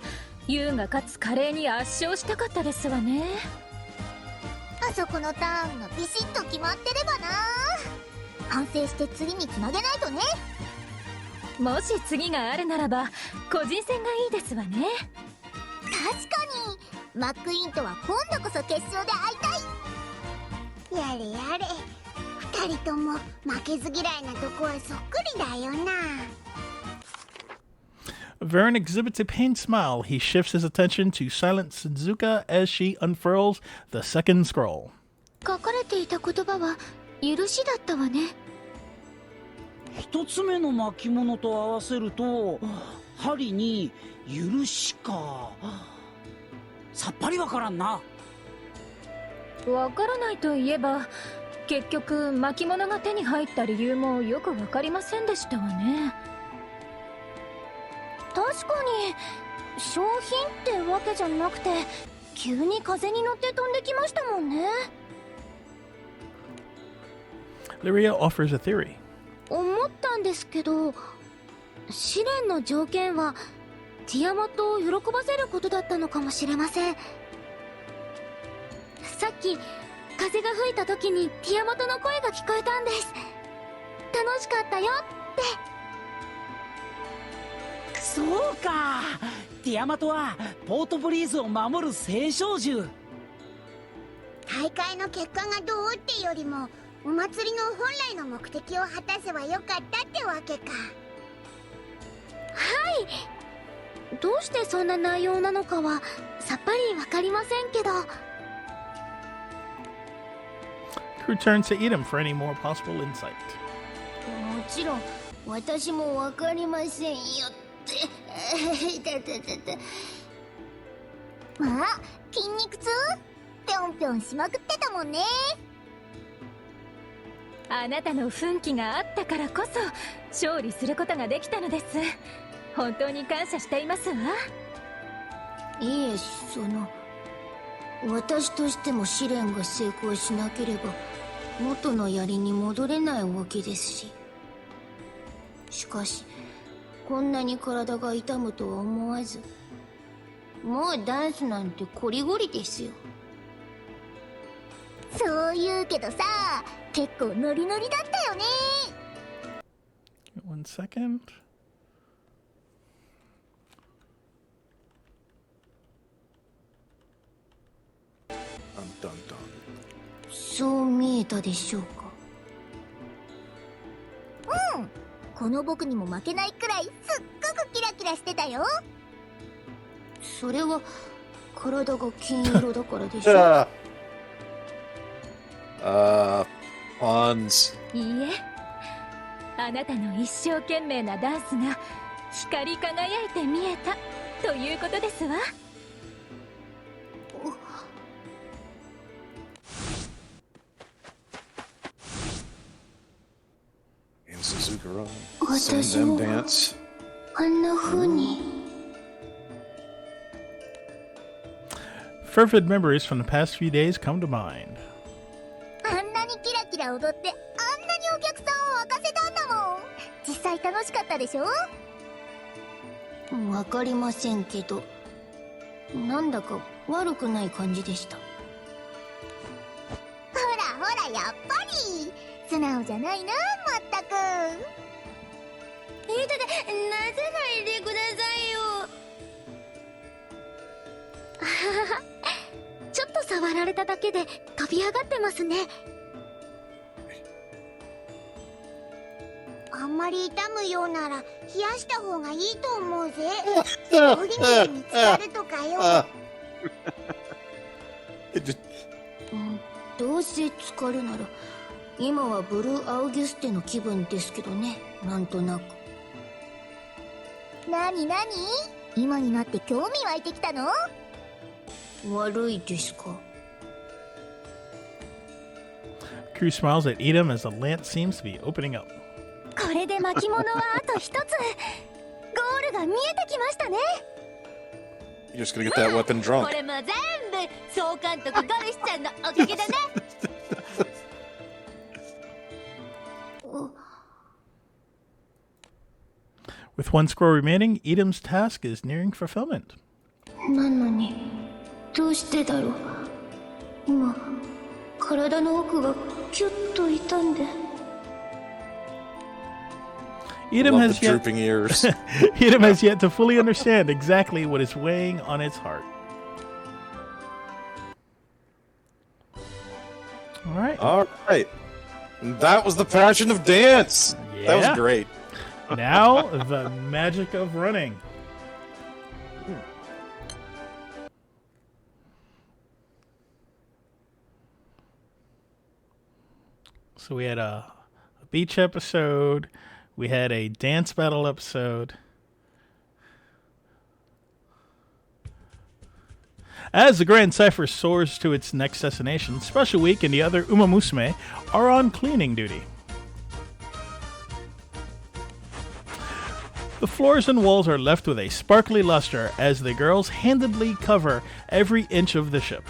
ユウが勝つ華麗に圧勝したかったですわね。あそこのターンがビシッと決まってればな。反省して次につなげないとね。もし次があるならば個人戦がいいですわね。確かにマックイーンとは今度こそ決勝で会いたい。やれやれ、二人とも負けず嫌いなとこはそっくりだよな。 Varen exhibits a pained smile. He shifts his attention to silent Suzuka as she unfurls the second scroll. 書かれていた言葉は許しだったわね。一つ目の巻物と合わせると針に許しか。さっぱりわからんな。わからないといえば結局巻物が手に入った理由もよくわかりませんでしたわね。確かに商品ってわけじゃなくて急に風に乗って飛んできましたもんね。 Lyria offers a theory. 思ったんですけど、試練の条件はティアマトを喜ばせることだったのかもしれません。さっき風が吹いた時にティアマトの声が聞こえたんです。楽しかったよって。そうか、ティアマトはポートブリーズを守る聖少獣。大会の結果がどうってよりもお祭りの本来の目的を果たせばよかったってわけか。はい、どうしてそんな内容なのかはさっぱりわかりませんけど。 Crew turns to Edom for any more possible insight. もちろん私もわかりませんよって。まあ筋肉痛ぴょんぴょんしまくってたもんね。あなたの奮起があったからこそ勝利することができたのです。本当に感謝していますわ。いえ、私としても試練が成功しなければ元の槍に戻れないわけですし。しかしこんなに体が痛むとは思わず、もうダンスなんてこりごりですよ。そう言うけどさ、結構ノリノリだったよね。 One second. そう見えたでしょうか。うん、この僕にも負けないくらいすっごくキラキラしてたよ。それは体が金色だからでしょ。puns. いいえ、あなたの一生懸命なダンスが光り輝いて見えたということですわ。And Suzuki-ron, 私 sing も them dance. あんな風に。Fervid memories from the past few days come to mind. あんなにキラキラ踊ってあんなにお客さんを沸かせたんだもん。実際楽しかったでしょ。わかりませんけど、なんだか悪くない感じでした。ほらほら、やっぱり素直じゃないな、まったく。なぜないでくださいよ。ちょっと触られただけで飛び上がってますね。あんまり痛むようなら冷やした方がいいと思うぜ。氷水に浸かるとかよ。どうせ浸かるなら今はブルーアウギュステの気分ですけどね、なんとなく。なになに、今になって興味湧いてきたの？悪いですか。 Crew smiles at Edom as the lance seems to be opening up. これで巻物はあと一つ。ゴールが見えてきましたね。 You're just gonna get that weapon drunk. これも全部総監督ゴルシちゃんのおかげだね。With one scroll remaining, Edom's task is nearing fulfillment. なのにどうしてだろう。今体の奥がキュッと痛んで。Edom Love has the yet drooping ears. Edom has yet to fully understand exactly what is weighing on its heart. All right. All right. That was the passion of dance. That was Yeah. great. Now the magic of running. So we had a beach episode. We had a dance battle episode. As the Grand Cipher soars to its next destination, Special Week and the other Uma Musume are on cleaning duty. The floors and walls are left with a sparkly luster as the girls handedly cover every inch of the ship.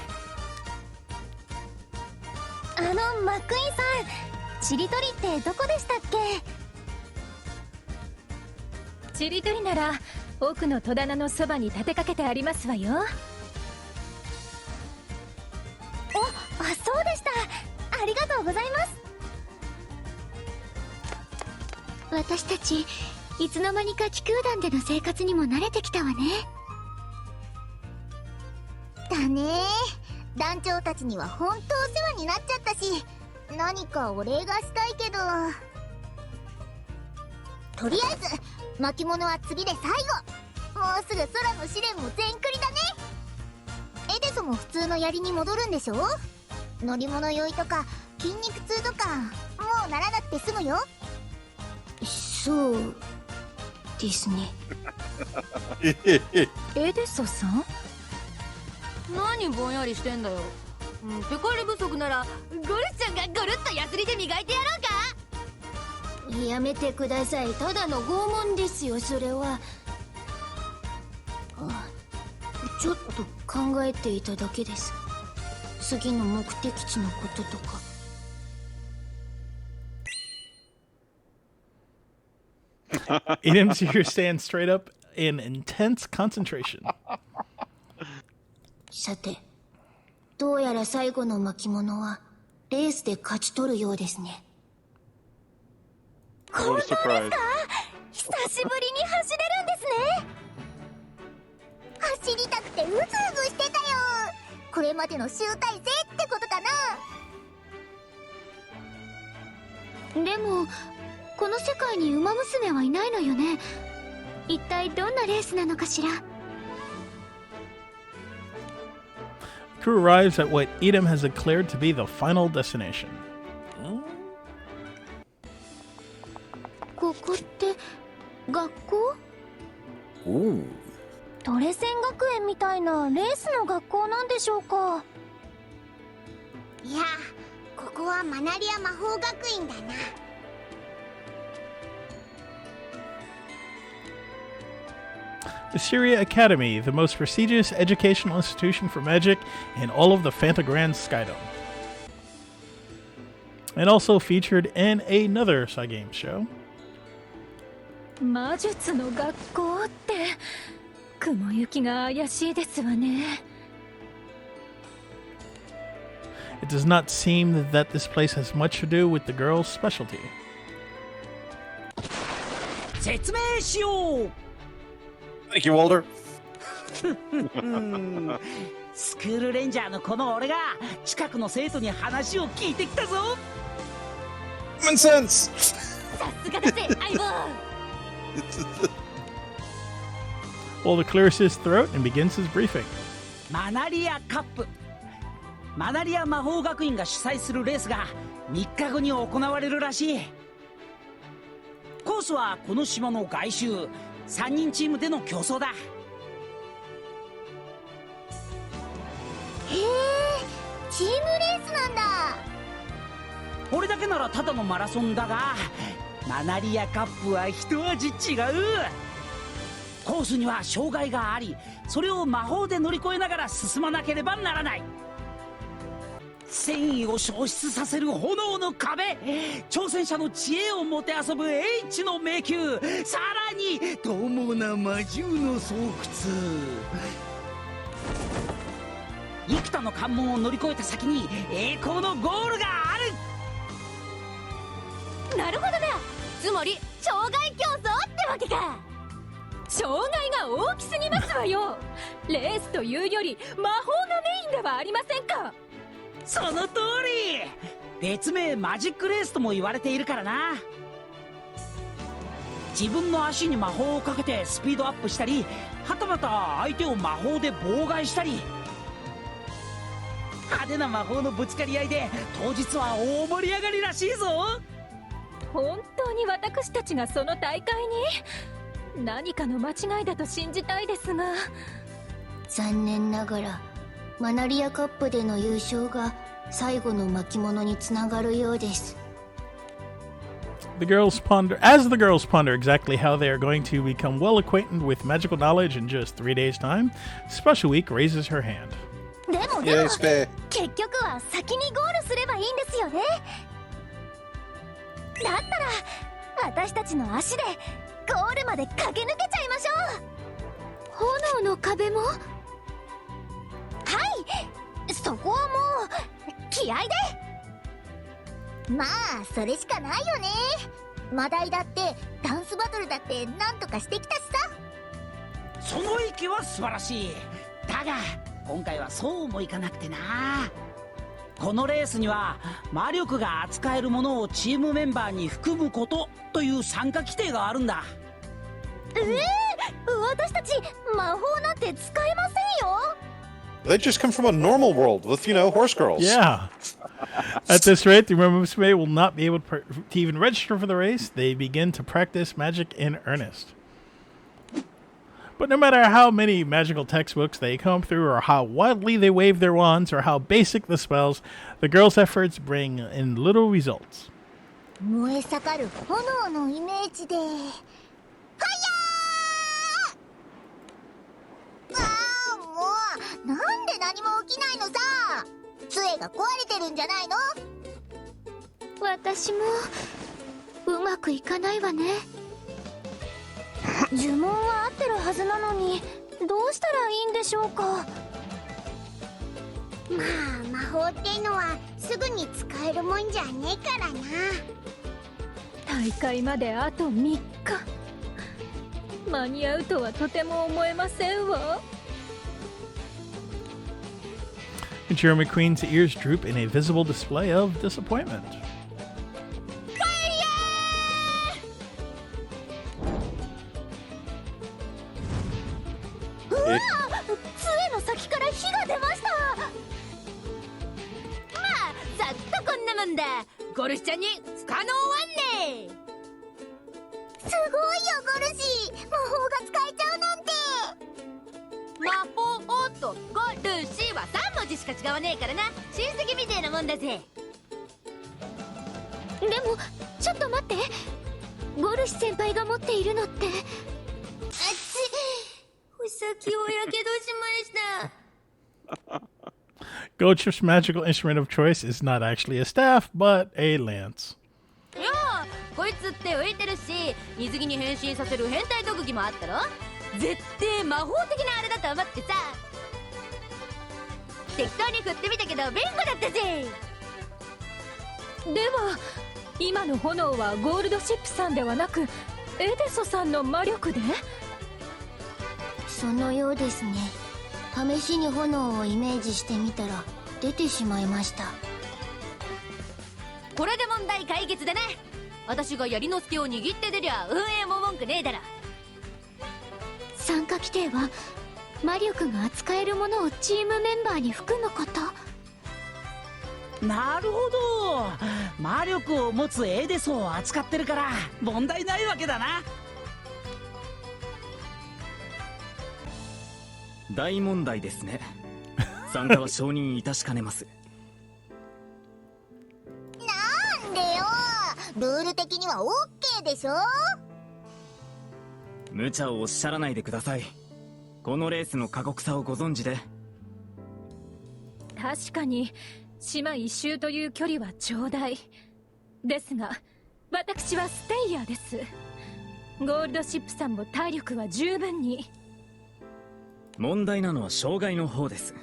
マックイーンさん、ちりとりってどこでしたっけ？ちりとりなら奥の戸棚のそばに立てかけてありますわよ。そうでした。ありがとうございます。私たちいつの間にか気空団での生活にも慣れてきたわね。だね。団長たちには本当お世話になっちゃったし、何かお礼がしたいけど、とりあえず巻物は次で最後。もうすぐ空の試練も全クリだね。エデソも普通の槍に戻るんでしょ？乗り物酔いとか筋肉痛とかもうならなくて済むよ。そうですね。エデソさん？何ぼんやりしてんだよ。手こ入れ不足ならゴルシちゃんがゴルッとヤスリで磨いてやろうか。やめてください。ただの拷問ですよ、それは。ちょっと考えていただけです。次の目的地のこととか。Edom's here stands straight up in intense concentration. さて、どうやら最後の巻物はレースで勝ち取るようですね。What a surprise. 久しぶりに走れるんですね。走りたくてうずうずしてたよ。これまでの集大成ってことかな。でもこの世界に馬娘はいないのよね。一体どんなレースなのかしら。crew arrives at what Edom has declared to be the final destination. ここって学校？トレセン学園みたいなレースの学校なんでしょうか？いや、ここはマナリア魔法学院だな。The Syria Academy, the most prestigious educational institution for magic in all of the Phantagran Skydome. And also featured in another Cygames show. 魔術の学校って雲行きが怪しいですわね。 It does not seem that this place has much to do with the girl's specialty. 説明しよう。 Thank you, Walter. スクールレンジャーのこの俺が近くの生徒に話を聞いてきたぞ。 Common sense. さすがだぜ相棒。 Walter clears his throat and begins his briefing. マナリアカップ、マナリア魔法学院が主催するレースが3日後に行われるらしい。コースはこの島の外周、3人チームでの競争だ。へえ、チームレースなんだ。俺だけならただのマラソンだが、マナリアカップは一味違う。コースには障害があり、それを魔法で乗り越えながら進まなければならない。戦意を消失させる炎の壁、挑戦者の知恵をもてあそぶ H の迷宮、さらに獰猛な魔獣の巣窟。幾多の関門を乗り越えた先に栄光のゴールがある。なるほどな。つまり障害競争ってわけか。障害が大きすぎますわよ。レースというより魔法がメインではありませんか。その通り。別名マジックレースとも言われているからな。自分の足に魔法をかけてスピードアップしたり、はたまた相手を魔法で妨害したり、派手な魔法のぶつかり合いで当日は大盛り上がりらしいぞ。本当に私たちがその大会に？何かの間違いだと信じたいですが。残念ながらマナリアカップでの優勝が最後の巻物につながるようです。The girls ponder exactly how they are going to become well acquainted with magical knowledge in just 3 days' time, Special Week raises her hand. でも結局は先にゴールすればいいんですよね。だったら私たちの足でゴールまで駆け抜けちゃいましょう。炎の壁も？はい、そこはもう気合で。まあそれしかないよね。マダイだってダンスバトルだってなんとかしてきたしそさ。の息は素晴らしい。だが今回はそうもいかなくてな。このレースには魔力が扱えるものをチームメンバーに含むことという参加規定があるんだ。私たち魔法なんて使えませんよ。 They just come from a normal world with, horse girls. Yeah. At this rate, the Musume will not be able to even register for the race. They begin to practice magic in earnest. But no matter how many magical textbooks they comb through, or how wildly they wave their wands, or how basic the spells, the girls' efforts bring in little results. 燃え盛る炎のイメージで。はやー！もうなんで何も起きないのさ。杖が壊れてるんじゃないの？私もうまくいかないわね。呪文は合ってるはずなのにどうしたらいいんでしょうか。まあ魔法ってのはすぐに使えるもんじゃねえからな。大会まであと3日。間に合うとはとても思えませんわ。Jeremy Queen's ears droop in a visible display of disappointment. 杖の先から火が出ました。もんだ。ゴルシちゃんに不可能ワンね。すごいよゴルシー、魔法が使えちゃうなんて。魔法とゴルシは3文字しか違わねえからな。親戚みてえなもんだぜ。でもちょっと待って、ゴルシ先輩が持っているのって。あっち、お先をやけどしました。Goldchip's magical instrument of choice is not actually a staff, but a lance. いやあ、こいつって浮いてるし、水着に変身させる変態特技もあったろ。絶対魔法的なあれだと思ってさ、適当に振ってみたけどビンゴだったぜ。では今の炎はゴールドシップさんではなくエデソさんの魔力で？そのようですね。試しに炎をイメージしてみたら出てしまいました。これで問題解決だな。私が槍之助を握って出りゃ運営も文句ねえだろ。参加規定は魔力が扱えるものをチームメンバーに含むこと。なるほど、魔力を持つエデソを扱ってるから問題ないわけだな。大問題ですね。参加は承認いたしかねます。なんでよ、ルール的には OK でしょ。無茶をおっしゃらないでください。このレースの過酷さをご存知で。確かに島一周という距離は長大ですが、私はステイヤーです。ゴールドシップさんも体力は十分に。問題なのは障害の方です。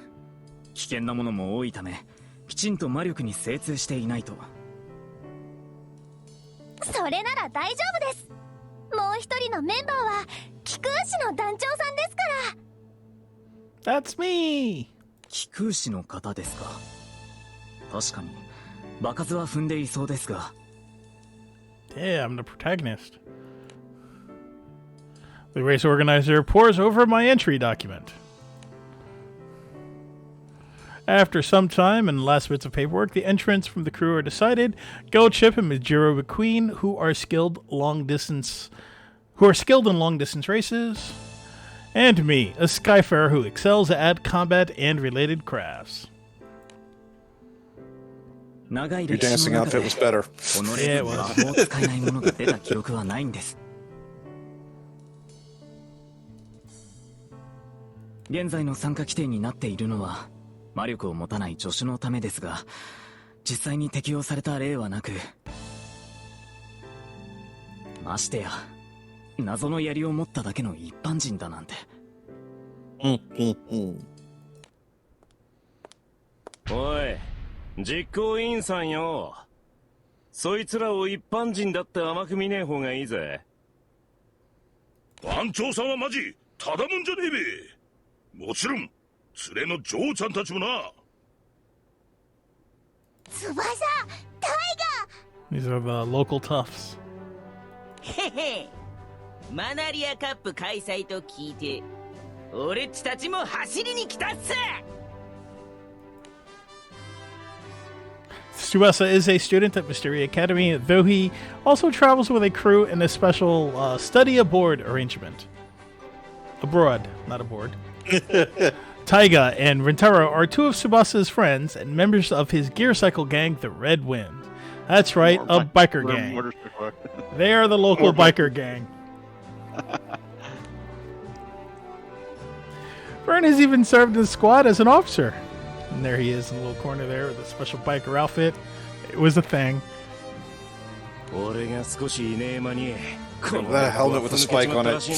危険なものも多いため、きちんと魔力に精通していないと。それなら大丈夫です。もう一人のメンバーは気空士の団長さんですから。 That's me! 気空士の方ですか。確かに場数は踏んでいそうですが。Yeah, I'm the protagonist. The race organizer pores over my entry document. After some time and last bits of paperwork, the entrants from the crew are decided. Goldchip and Mijiro McQueen, who are skilled in long distance races, and me, a Skyfarer who excels at combat and related crafts. Your dancing outfit was better. Yeah, it was. 魔法使えないものが出た記録はないんです。現在の参加規定になっているのは魔力を持たない助手のためですが、実際に適用された例はなく、ましてや謎の槍を持っただけの一般人だなんて。おい、実行委員さんよ。そいつらを一般人だって甘く見ねえ方がいいぜ。番長さんはマジただもんじゃねえべ。もちろん連れの嬢ちゃんたちもな。翼、タイガー。 These are the local toughs. へへ、マナリアカップ開催と聞いて俺っちたちも走りに来たっす。 Tsubasa is a student at Mysteria Academy, though he also travels with a crew in a special study abroad arrangement. Abroad, not aboard. Taiga and Rentaro are two of Tsubasa's friends and members of his gear cycle gang, the Red Wind. That's right, a biker gang. They are the local biker gang. Vern has even served in the squad as an officer. And there he is in the little corner there with a special biker outfit. It was a thing. That helmet with a spike on it.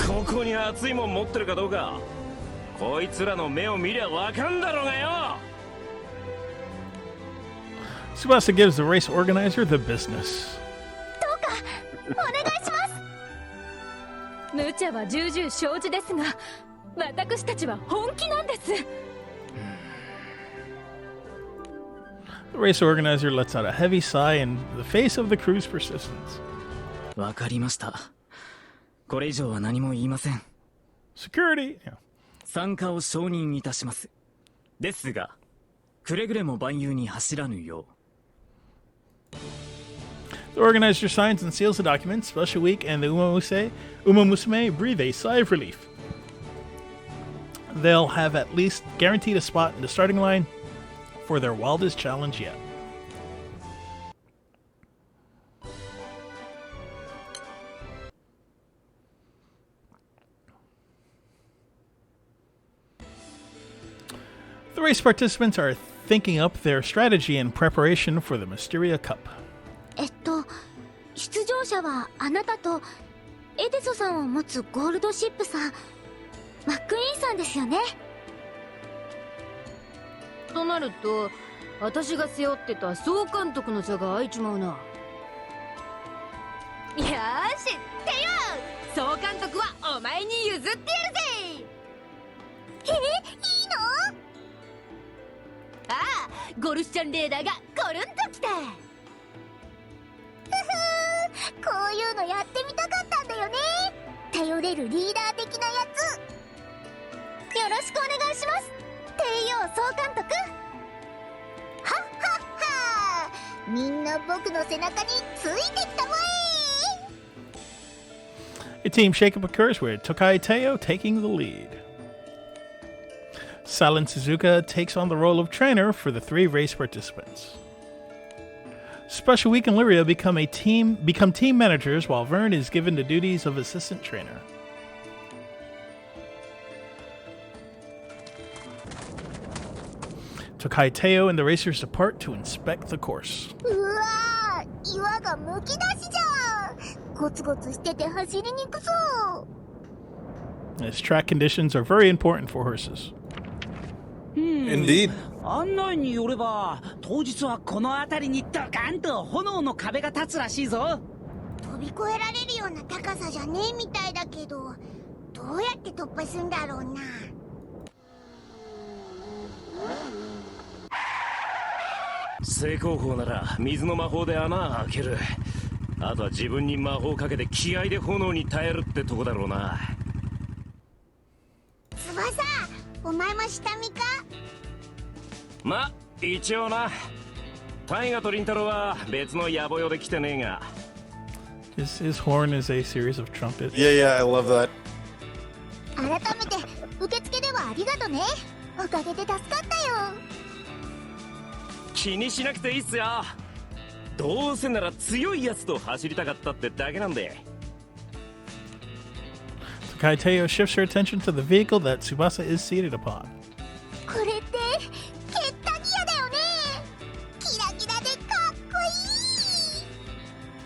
ここに熱いもん持ってるかどうか、こいつらの目を見りゃわかんだろうがよ。 Tsubasa gives the race organizer the business. どうかお願いします。無茶は重々承知ですが、私たちは本気なんです。 The race organizer lets out a heavy sigh in the face of the crew's persistence. わかりました。これ以上は何も言いません。 Security. Yeah. 参加を承認いたします。ですが、くれぐれも万有に走らぬよう。 The organizer signs and seals the document. Special Week and the Musume breathe a sigh of relief. They'll have at least guaranteed a spot in the starting line for their wildest challenge yet. The race participants are thinking up their strategy in preparation for the Mysteria Cup. 出場者はあなたとエデソさんを持つゴールドシップさん、マックイーンさんですよね。となると私が背負ってた総監督の座が空いちまうな。よーし、てよ、総監督はお前に譲ってやるぜ。いいの？ああ、ゴルスちゃんレーダーがコルンと来た。こういうのやってみたかったんだよね。頼れるリーダー的なやつ。よろしくお願いします、帝王総監督。はっはっは、みんな僕の背中についてきたまえ。 A team shakeup occurs with Tokai Teo taking the lead. Silent Suzuka takes on the role of trainer for the 3 race participants. Special Week and Lyria become team managers, while Vern is given the duties of assistant trainer. Tokai Teo and the racers depart to inspect the course. うわー、岩がむき出しじゃん。ゴツゴツしてて走りにくそう。 As track conditions are very important for horses. Indeed. 案内によれば当日はこの辺りにドカンと炎の壁が立つらしいぞ。飛び越えられるような高さじゃねえみたいだけど、どうやって突破するんだろうな。正攻法なら水の魔法で穴開ける。あとは自分に魔法かけて気合で炎に耐えるってとこだろうな。翼、お前も下見か？ま、一応な。大河と凛太郎は別の野暮用で来てねえが。His horn is a series of trumpets. Yeah, I love that. 改めて受付ではありがとね。おかげで助かったよ。気にしなくていいっすよ。どうせなら強いやつと走りたかったってだけなんで。Tokai Teo shifts her attention to the vehicle that Tsubasa is seated upon. これってケッタギアだよね。キラキラでかっ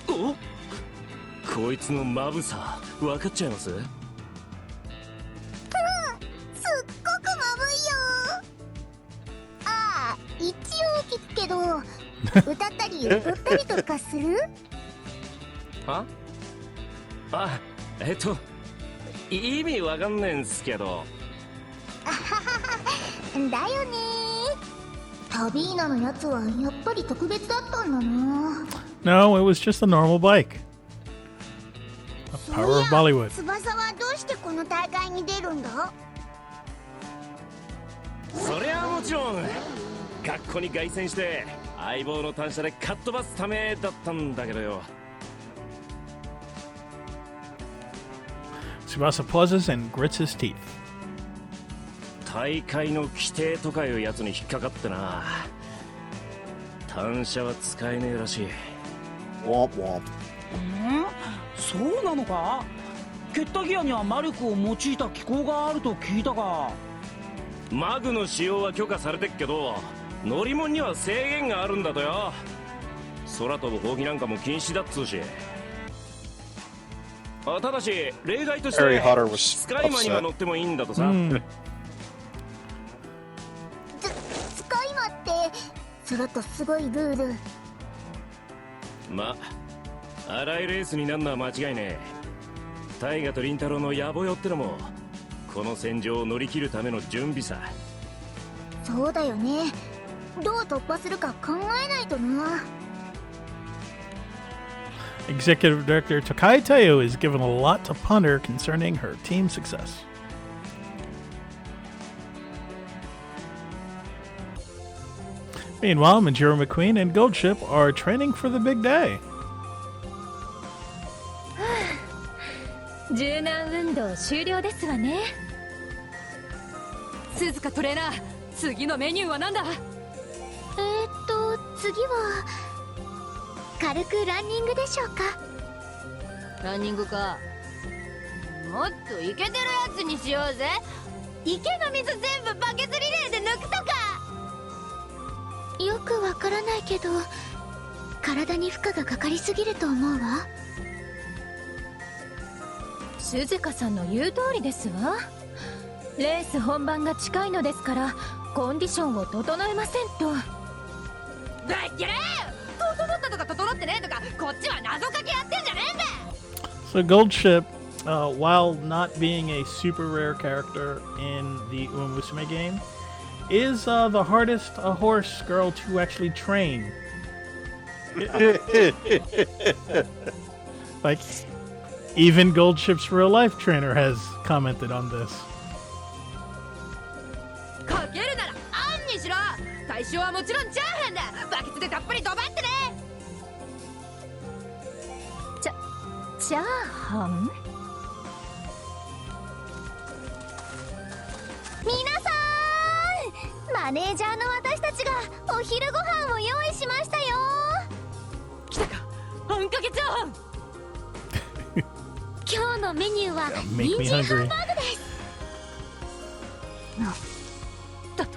こいい。お、こいつのまぶさ分かっちゃいます？すっごくまぶいよ。ああ、一応聞くけど歌ったり踊ったりとかする？あ、意味わかんねえんすけど。だよね。タビーナのやつはやっぱり特別だったんだな。 No, it was just a normal bike. The power of Bollywood. 翼はどうしてこの大会に出るんだ？そりゃもちろん学校に凱旋して相棒の単車でかっ飛ばすためだったんだけどよ。Tsubasa pauses and grits his teeth. 大会の規定とかいうやつに引っかかってな。単車は使えねえらしい。Womp womp. そうなのか？ケッタギアには魔力を用いた機構があると聞いたが。マグの使用は許可されてっけど、乗り物には制限があるんだとよ。空飛ぶほうきなんかも禁止だっつうし。ただし例外として Harry Potter was スカイマには乗ってもいいんだとさ。スカイマってそれとすごいルール。ま、荒いレースになんのは間違いねえ。大河と凛太郎の野暮用ってのもこの戦場を乗り切るための準備さ。そうだよね。どう突破するか考えないとな。Executive Director Tokai Teo is given a lot to ponder concerning her team's success. Meanwhile, Majiro McQueen and Goldship are training for the big day. 柔軟運動終了ですわね。鈴鹿トレーナー、次のメニューは何だ？次は軽くランニングでしょうか。ランニングか。もっとイケてるやつにしようぜ。池の水全部バケツリレーで抜くとか。よくわからないけど体に負荷がかかりすぎると思うわ。鈴鹿さんの言う通りですわ。レース本番が近いのですからコンディションを整えませんと。だっけれ整ったとか整ってねえとか、こっちは謎かけやってんじゃねえんだ。 So Goldship, while not being a super rare character in the Uma Musume game, is the hardest horse girl to actually train. Like, even Goldship's real life trainer has commented on this. かけるならあんにしろ。対象はもちろんチャーハンだ。バケツでたっぷりドバってね。チャーハン？皆さん、マネージャーの私たちがお昼ご飯を用意しましたよ。来たか、あんかけチャーハン。今日のメニューは Make 人 me 参ハ hungry. ンバーグです。だと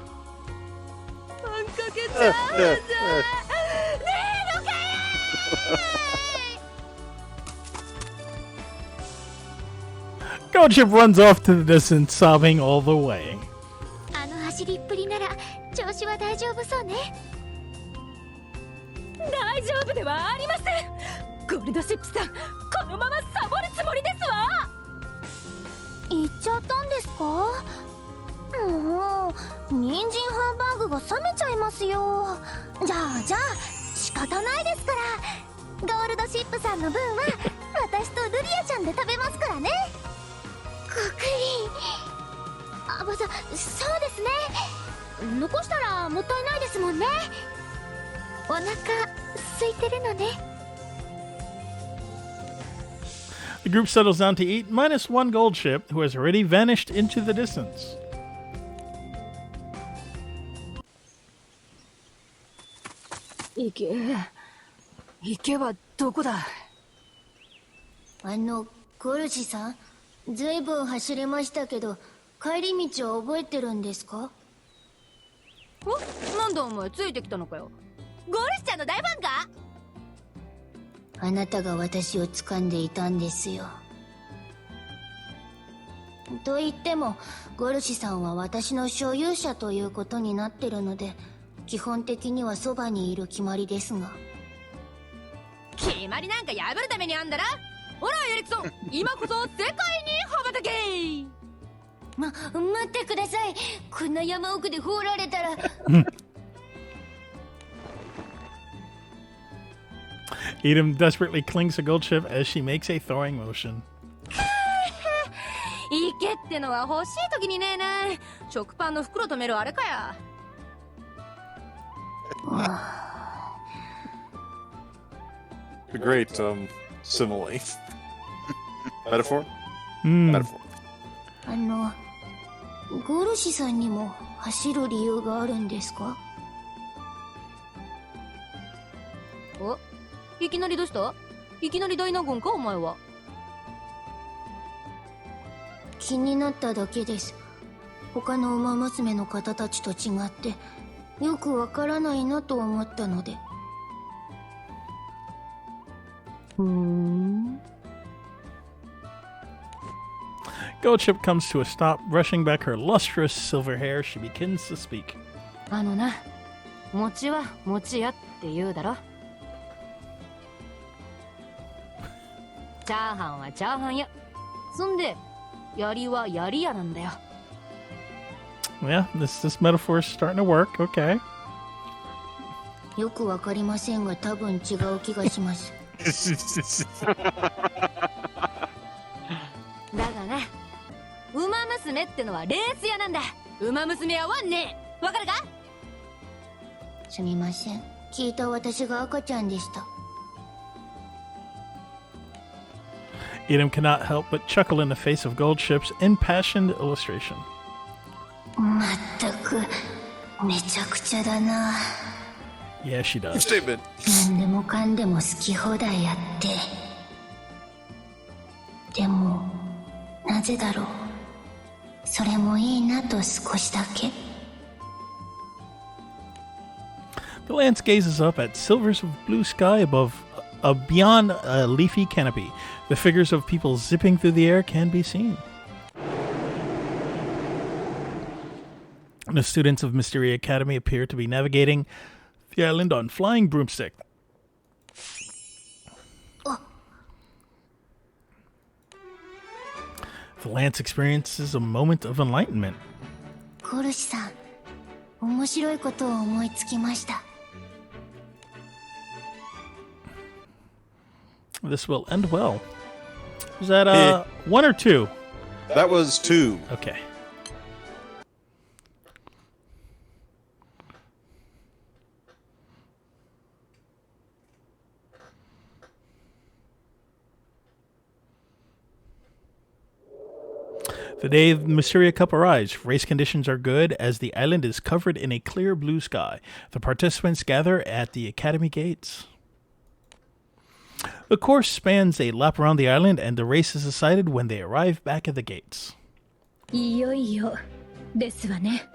あんかけチャーハンだ。ねえのかよ。 Goldship runs off to the distance, sobbing all the way. あの走りっぷりなら調子は大丈夫そうね。大丈夫ではありません。ゴールドシップさん、このままサボるつもりですわ。行っちゃったんですか？もう人参ハンバーグが冷めちゃいますよ。じゃあ仕方ないですから、ゴールドシップさんの分は私とルリアちゃんで食べますからね。ごくり。そうですね。残したらもったいないですもんね。お腹空いてるのね。 The group settles down to eat, minus one Goldship, who has already vanished into the distance. 池はどこだ？コルシさん、ずいぶん走りましたけど、帰り道は覚えてるんですか？なんだお前、ついてきたのかよ。ゴルシちゃんの大ファンか？あなたが私を掴んでいたんですよ。と言っても、ゴルシさんは私の所有者ということになってるので、基本的にはそばにいる決まりですが。決まりなんか破るためにあんだろ。ほらエリクソン、今こそ世界に羽ばたけ。待ってください。こんな山奥で放られたら。Edom desperately clings to Goldship as she makes a throwing motion. 池ってのは欲しい時にねえな。食パンの袋止めるあれかや。A great simile. Metaphor? Metaphor. ゴルシさんにも走る理由があるんですか？お、いきなりどうした？いきなり大納言かお前は。気になっただけです。他の馬娘の方たちと違ってよくわからないなと思ったので。Goldship comes to a stop, brushing back her lustrous silver hair. She begins to speak. あのな、餅は餅やって言うだろ。チャーハンはチャーハンや。そんで、槍は槍やなんだよ。Yeah, this metaphor is starting to work. Okay. よくわかりませんが多分違う気がします。だがな、馬娘ってのはレース屋なんだ。馬娘屋はねえ。わかるか？すみません。聞いた私が赤ちゃんでした。Edom cannot help but chuckle in the face of Goldship's impassioned illustration. まったく、めちゃくちゃだな。Yeah, she does. Statement. 何でもかんでも好き放題やって。でも、なぜだろう。それもいいなと少しだけ。The lance gazes up at silvers of blue sky beyond a leafy canopy. The figures of people zipping through the air can be seen. The students of Mysteria Academy appear to be navigating the island on flying broomstick. The lance experiences a moment of enlightenment. コルシさん、面白いことを思いつきました。This will end well. Was that 1 or 2? That was 2. Okay. The day the Mysteria Cup arrives, race conditions are good as the island is covered in a clear blue sky. The participants gather at the Academy gates. The course spans a lap around the island, and the race is decided when they arrive back at the gates. いよいよですわね。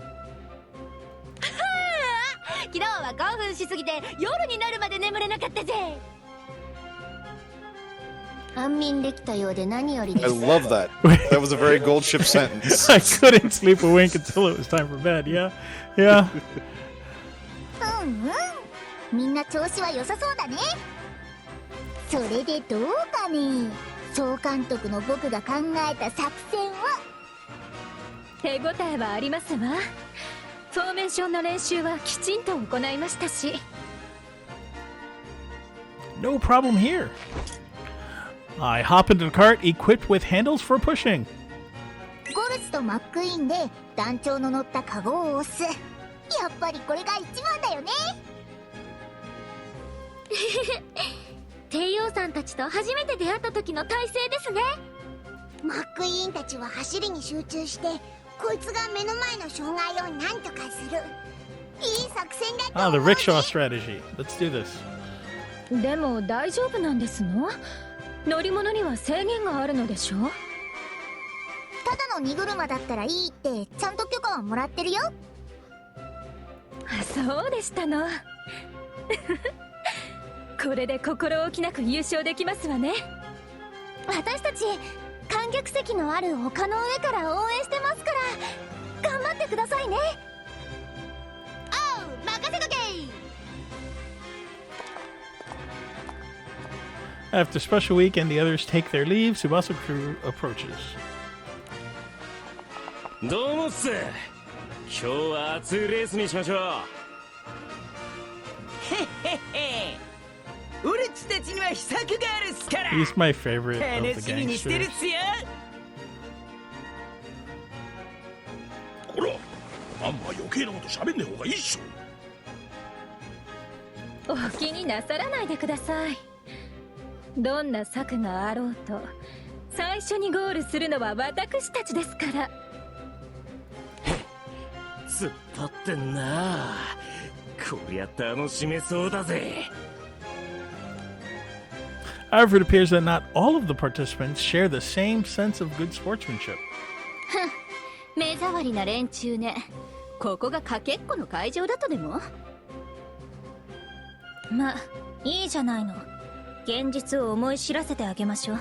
昨日は興奮しすぎて夜になるまで眠れなかったぜ。安眠できたようで何よりで I す。 love that. That was a very Goldship sentence. I couldn't sleep a wink until it was time for bed. Yeah, yeah. うんうん。みんな調子は良さそうだね。それでどうかね。総監督の僕が考えた作戦は。手応えはありますわ。フォーメーションの練習はきちんと行いましたし。No problem here. I hop into the cart equipped with handles for pushing. ゴルスとマックイーンで団長の乗ったカゴを押す。やっぱりこれが一番だよね。帝王さんたちと初めて出会った時の体勢ですね。マックイーンたちは走りに集中して、こいつが目の前の障害を何とかする。いい作戦だと思う Ah, the rickshaw strategy. Let's do this. でも大丈夫なんですの？乗り物には制限があるのでしょ？ただの荷車だったらいいってちゃんと許可はもらってるよ。そうでしたの。これで心置きなく優勝できますわね。私たち観客席のある丘の上から応援してますから頑張ってくださいね。おう、任せとけ。 After special week and the others take their leave, Tsubasa crew approaches. どうもっす。今日は熱いレースにしましょう。へへへ。俺っちたちには秘策があるっすから。 He's my favorite of 楽 the しみにしてるっ gangsters. すよ。こら、あんま余計なこと喋んねえ方がいいっしょ。お気になさらないでください。どんな策があろうと最初にゴールするのは私たちですから。突っ張ってんな。こりゃ楽しめそうだぜ。 However, it appears that not all of the participants share the same sense of good sportsmanship. 目障りな連中ね。ここがかけっこの会場だとでも？まあいいじゃないの。現実を思い知らせてあげましょう。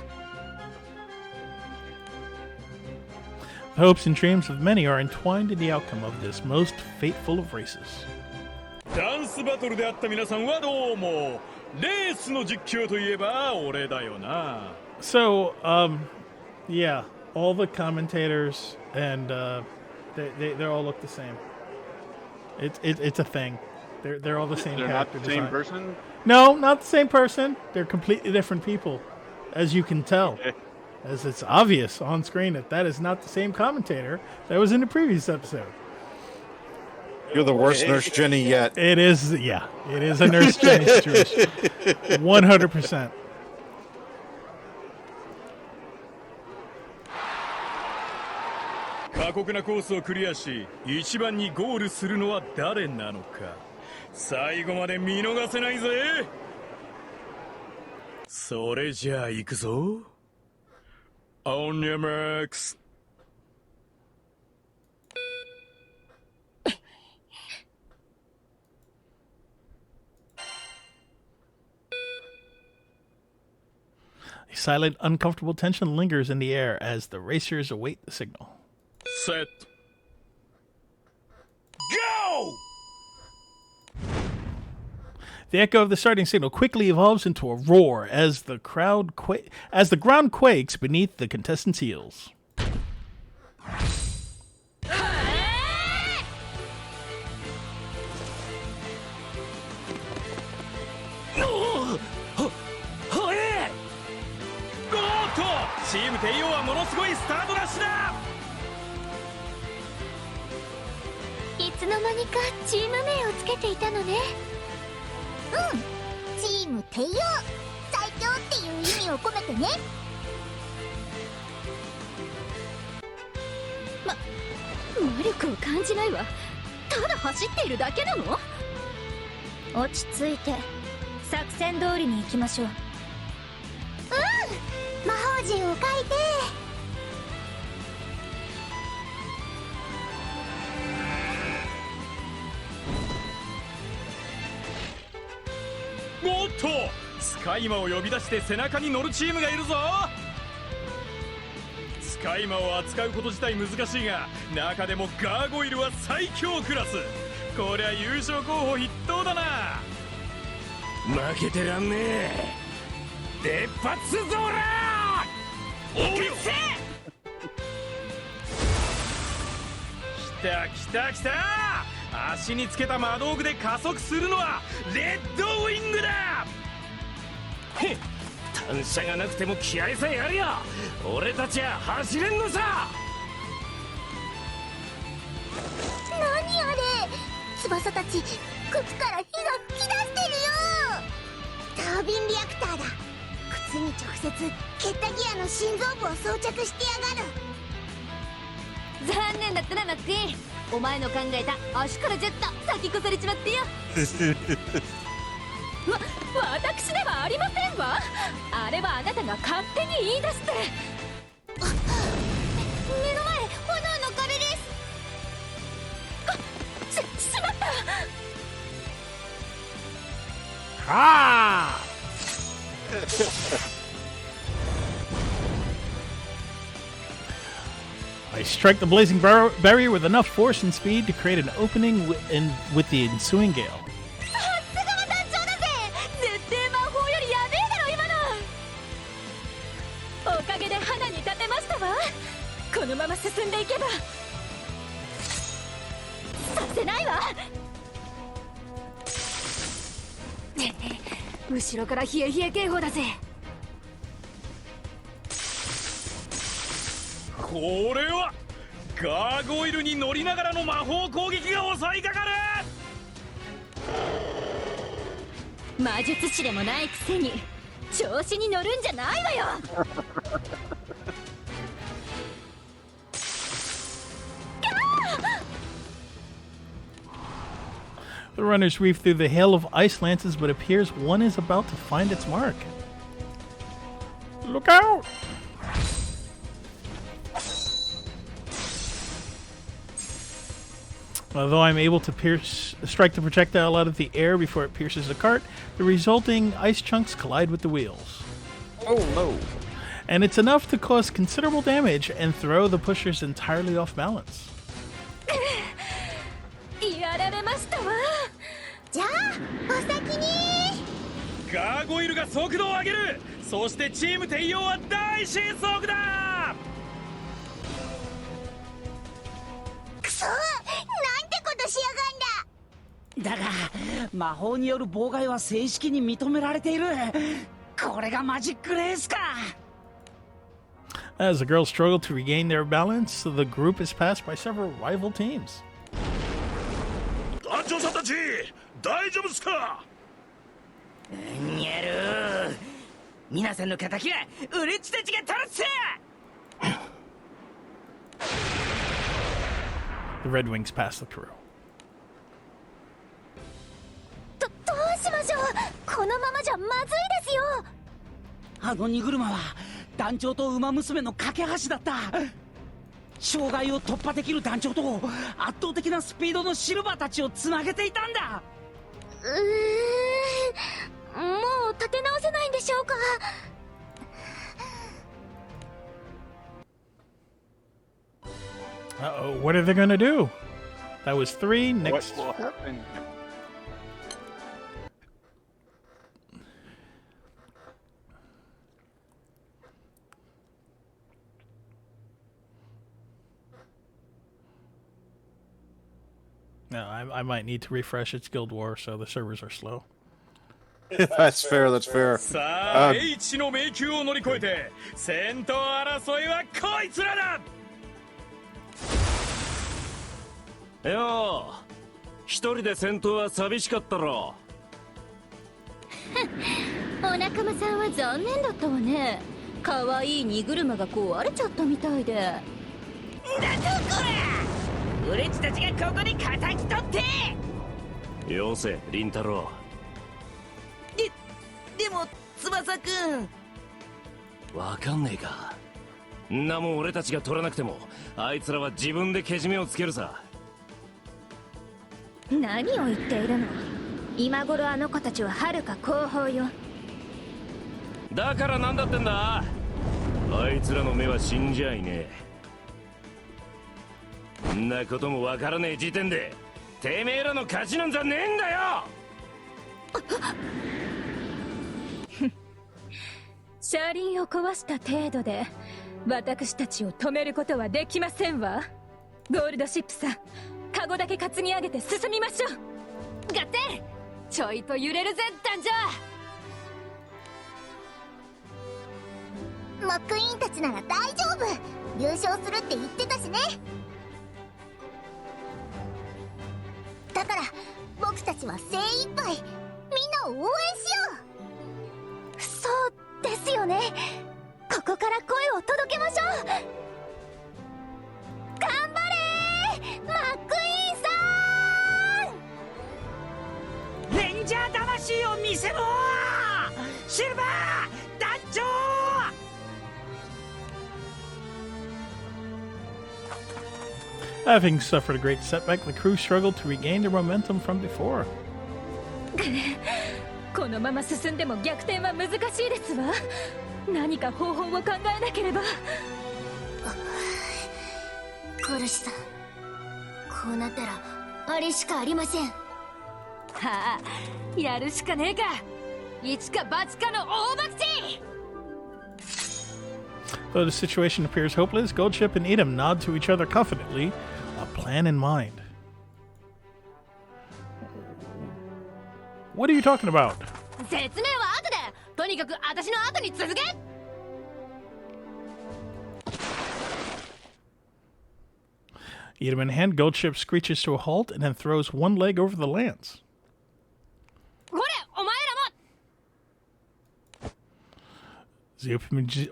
The hopes and dreams of many are entwined in the outcome of this most fateful of races. ダンスバトルであった皆さんはどうも。レースの実況といえば俺だよな。 So, yeah, all the commentators and they all look the same. It's a thing. They're all the same They're not character the same design. person? No, not the same person. They're completely different people, as you can tell. As it's obvious on screen that is not the same commentator that was in the previous episode. You're the worst Nurse Jenny yet. It is, yeah. It is a Nurse Jenny situation. 100%.過酷なコースをクリアし一番にゴールするのは誰なのか最後まで見逃せないぜそれじゃあ行くぞOn your marks A silent, uncomfortable tension lingers in the air as the racers await the signal. Set Go! The echo of the starting signal quickly evolves into a roar as the ground quakes beneath the contestants' heels. Team 帝王はものすごいスタートダッシュだいつの間にかチーム名をつけていたのねチーム帝王最強っていう意味を込めてね魔力を感じないわただ走っているだけなの落ち着いて作戦通りに行きましょう魔法陣を書いておっとスカイマを呼び出して背中に乗るチームがいるぞスカイマを扱うこと自体難しいが中でもガーゴイルは最強クラスこりゃ優勝候補筆頭だな負けてらんねえ出発ぞらおいよ来た足につけた魔道具で加速するのはレッドウィングだへっ単車がなくても気合さえありゃ俺たちは走れんのさ何あれ翼たち靴から火が噴き出してるよタービンリアクターだ靴に直接ケッタギアの心臓部を装着してやがる残念だったなマックイーンお前の考えた足からジェット先越されちまってよ私ではありませんわあれはあなたが勝手に言い出して目の前炎の壁ですしまったAh! I strike the blazing barrier with enough force and speed to create an opening with the ensuing gale. さすがは団長だぜ絶対魔法よりやべえだろ今のおかげで花に立てましたわこのまま進んでいけばさせないわ後ろから冷え冷え警報だぜこれはガーゴイルに乗りながらの魔法攻撃が襲いかかる魔術師でもないくせに調子に乗るんじゃないわよThe runners weave through the hail of ice lances, but appears one is about to find its mark. Look out! Although I'm able to strike the projectile out of the air before it pierces the cart, the resulting ice chunks collide with the wheels. Oh no! And it's enough to cause considerable damage and throw the pushers entirely off balance. やられましたわじゃあお先にガーゴイルが速度を上げるそしてチーム帝王は大失速だくそなんてことしやがんだだが魔法による妨害は正式に認められているこれがマジックレースか As the girls struggle to regain their balance, the group is passed by several rival teams. ち大丈夫っすか。にゃろう、皆さんの仇は俺っちたちが取るっす。 The Red Wings pass the crew. どうしましょう。このままじゃまずいですよ。あの荷車は団長と馬娘の架け橋だった。障害を突破できる団長と圧倒的なスピードのシルバーたちをつなげていたんだ。もう立て直せないんでしょうか。Uh-oh, what are they gonna do? That was 3. Next. What will happen? No, I might need to refresh its Guild War, so the servers are slow. That's fair. That's fair. さあ H の迷宮を乗り越えて戦闘争いはこいつらだ。よう、一人で戦闘は寂しかったろ。お仲間さんは残念だったわね。可愛い荷車が壊れちゃったみたいで。だとこら、俺っちたちがここに敵取って。よせ、凛太郎。でも翼くん、わかんねえか。んなもん俺たちが取らなくてもあいつらは自分でけじめをつけるさ。何を言っているの。今頃あの子たちは遥か後方よ。だからなんだってんだ。あいつらの目は死んじゃいねえ。んなこともわからねえ時点でてめえらの勝ちなんざねえんだよ。車輪を壊した程度で私たちを止めることはできませんわ。ゴールドシップさん、カゴだけ担ぎ上げて進みましょう。合点、ちょいと揺れるぜ団長。マックイーンたちなら大丈夫。優勝するって言ってたしね。だから僕たちは精一杯みんなを応援しよう。そうですよね。ここから声を届けましょう。頑張れーマックイーンさん。レンジャー魂を見せろシルバー団長。Having suffered a great setback, the crew struggled to regain their momentum from before. このまま進んでも逆転は難しいですわ。何か方法を考えなければ。コルシさん、こうなったらあれしかありません。はあ、やるしかねえか。一か八かの大博打。 Though the situation appears hopeless, Goldship and Edom nod to each other confidently, a plan in mind. What are you talking about? 説明は後で。とにかく私の後に続け。Edom in hand, Goldship screeches to a halt and then throws one leg over the lance. これお前らも。 The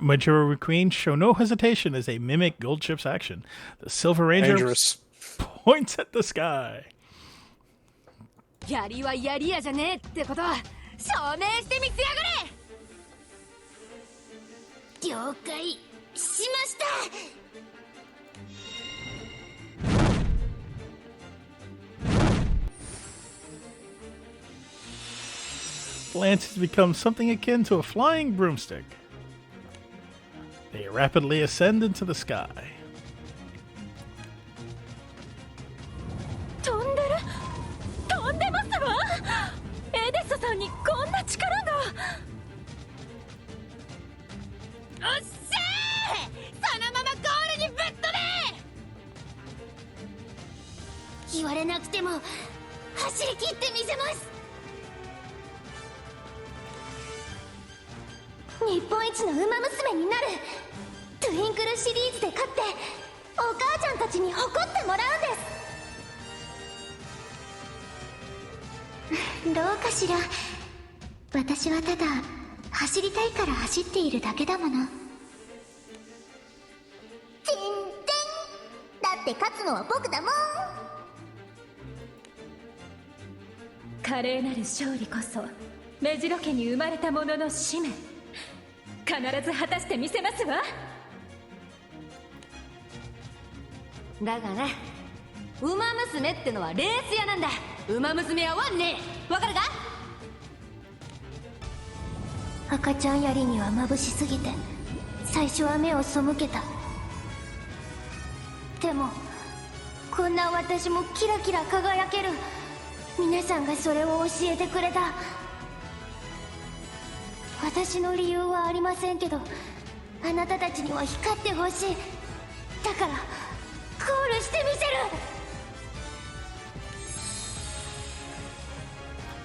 Majora Queen show no hesitation as they mimic Goldship's action. The Silver Ranger Dangerous. points at the sky. やりはやりやじゃねえってことは証明してみせやがれ。了解しました。 The lance has become something akin to a flying broomstick. They rapidly ascend into the sky. 飛んでる。飛んでますわ。エデソさんにこんな力が。おっしゃー、そのままゴールにぶっ飛べ。言われなくても走り切ってみせます。日本一の馬娘になる。トゥインクルシリーズで勝ってお母ちゃんたちに誇ってもらうんです。かしら。私はただ走りたいから走っているだけだもの。全然。だって勝つのは僕だもん。華麗なる勝利こそ目白家に生まれた者の使命。必ず果たしてみせますわ。だがな、ウマ娘ってのはレース屋なんだ。ウマ娘はワンね。わかるか？赤ちゃん槍には眩しすぎて最初は目を背けた。でもこんな私もキラキラ輝ける。皆さんがそれを教えてくれた。私の理由はありませんけど、あなたたちには光ってほしい。だからコールしてみせ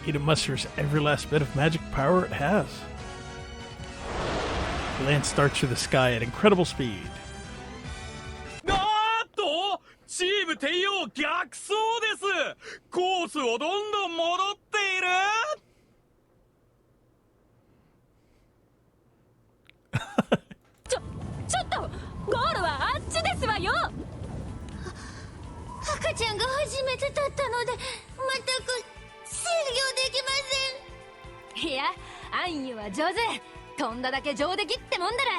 る。Eden musters every last bit of magic power it has. The lance starts through the sky at incredible speed. チーム帝王逆走です。コースをどんどん戻っている。ちょっとゴールはあっちですわよ。赤ちゃんが初めて立ったので全く制御できません。いや、アンユは上手。飛んだだけ上出来ってもんだら。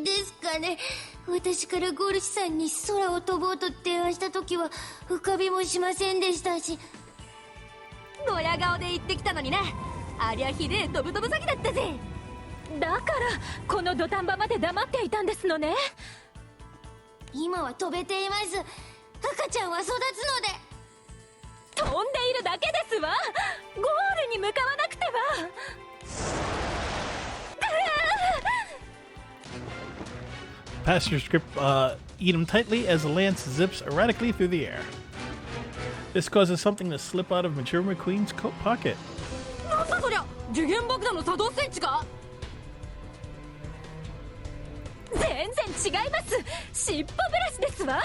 ですかね。私からゴルシさんに空を飛ぼうと提案した時は浮かびもしませんでしたし。ドヤ顔で言ってきたのにな。ありゃひでえドブドブ詐欺だったぜ。だからこの土壇場まで黙っていたんですのね。今は飛べています。赤ちゃんは育つので。飛んでいるだけですわ。ゴールに向かわなくては。Passengers grip Eden tightly as the lance zips erratically through the air. This causes something to slip out of Mature McQueen's coat pocket. なんだそりゃ、時限爆弾の作動スイッチか？全然違います。尻尾ブラシですわ。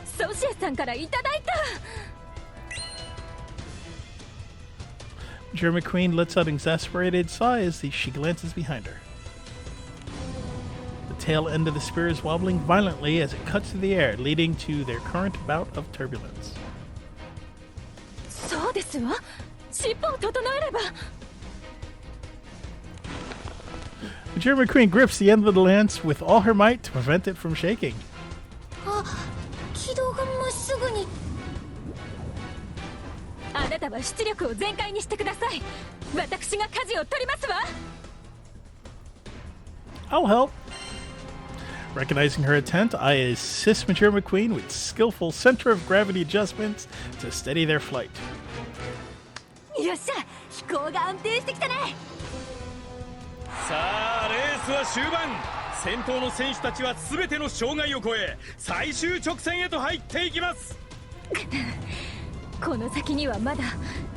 ソシエさんからいただいた。Mature McQueen lets out an exasperated sigh as she glances behind her. The tail end of the spear is wobbling violently as it cuts through the air, leading to their current bout of turbulence. そうですわ。尻尾を整えれば。Mature McQueen grips the end of the lance with all her might to prevent it from shaking. あ、軌道がまっすぐに。あなたは出力を全開にしてください。私が舵を取りますわ。I'll help. Recognizing her intent, I assist Mature McQueen with skillful center of gravity adjustments to steady their flight. よっしゃ、飛行が安定してきたね。さあ、レースは終盤。先頭の選手たちは全ての障害を越え最終直線へと入っていきます。この先にはまだ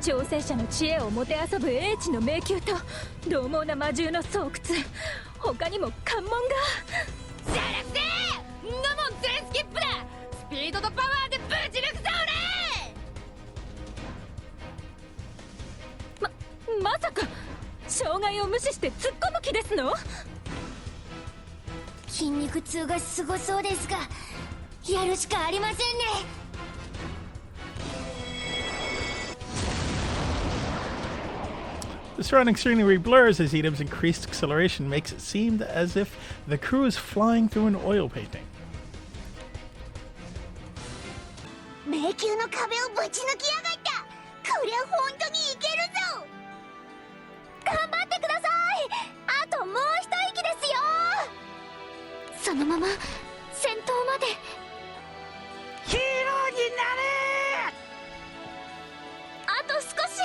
挑戦者の知恵をもてあそぶ英知の迷宮と獰猛な魔獣の巣窟、他にも関門が。じゃなくてんなもん全スキップだ。スピードとパワーでぶち抜くぞ俺。まさか障害を無視して突っ込む気ですの？筋肉痛がすごそうですが、やるしかありませんね。The surrounding scenery blurs as Edam's increased acceleration makes it seem as if the crew is flying through an oil painting. 迷宮の壁をぶち抜きやがった。こりゃ本当にいけるぞ。頑張ってください。あともう一息ですよ。そのまま先頭まで。ヒーローになれ。あと少し。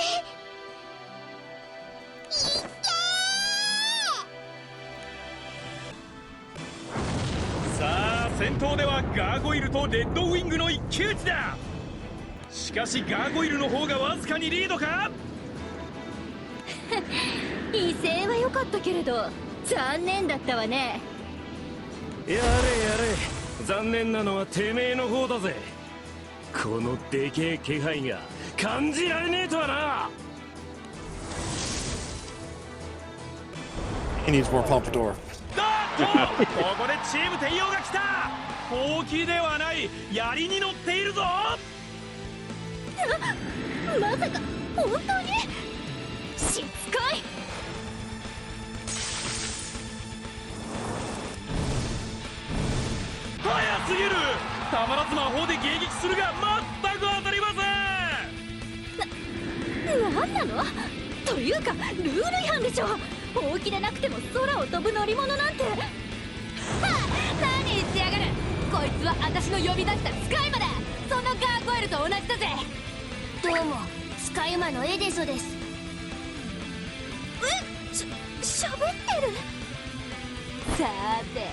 さあ、先頭ではガーゴイルとレッドウィングの一騎打ちだ。しかしガーゴイルの方がわずかにリードか。威勢は良かったけれど残念だったわね。やれやれ、残念なのはてめえの方だぜ。このでけえ気配が感じられねえとはな。He needs more pompadour. ここでチーム帝王が来た。ほうきではない槍に乗っているぞ。まさか本当にしつこい。早すぎる。たまらず魔法で迎撃するが全く当たりません。なんなのというかルール違反でしょ。ほうきでなくても空を飛ぶ乗り物なんて。はあ、何言ってやがる。こいつは私の呼び出した使い魔だ。そのガーゴイルと同じだぜ。どうも使い魔のエデソです。喋ってる。さーて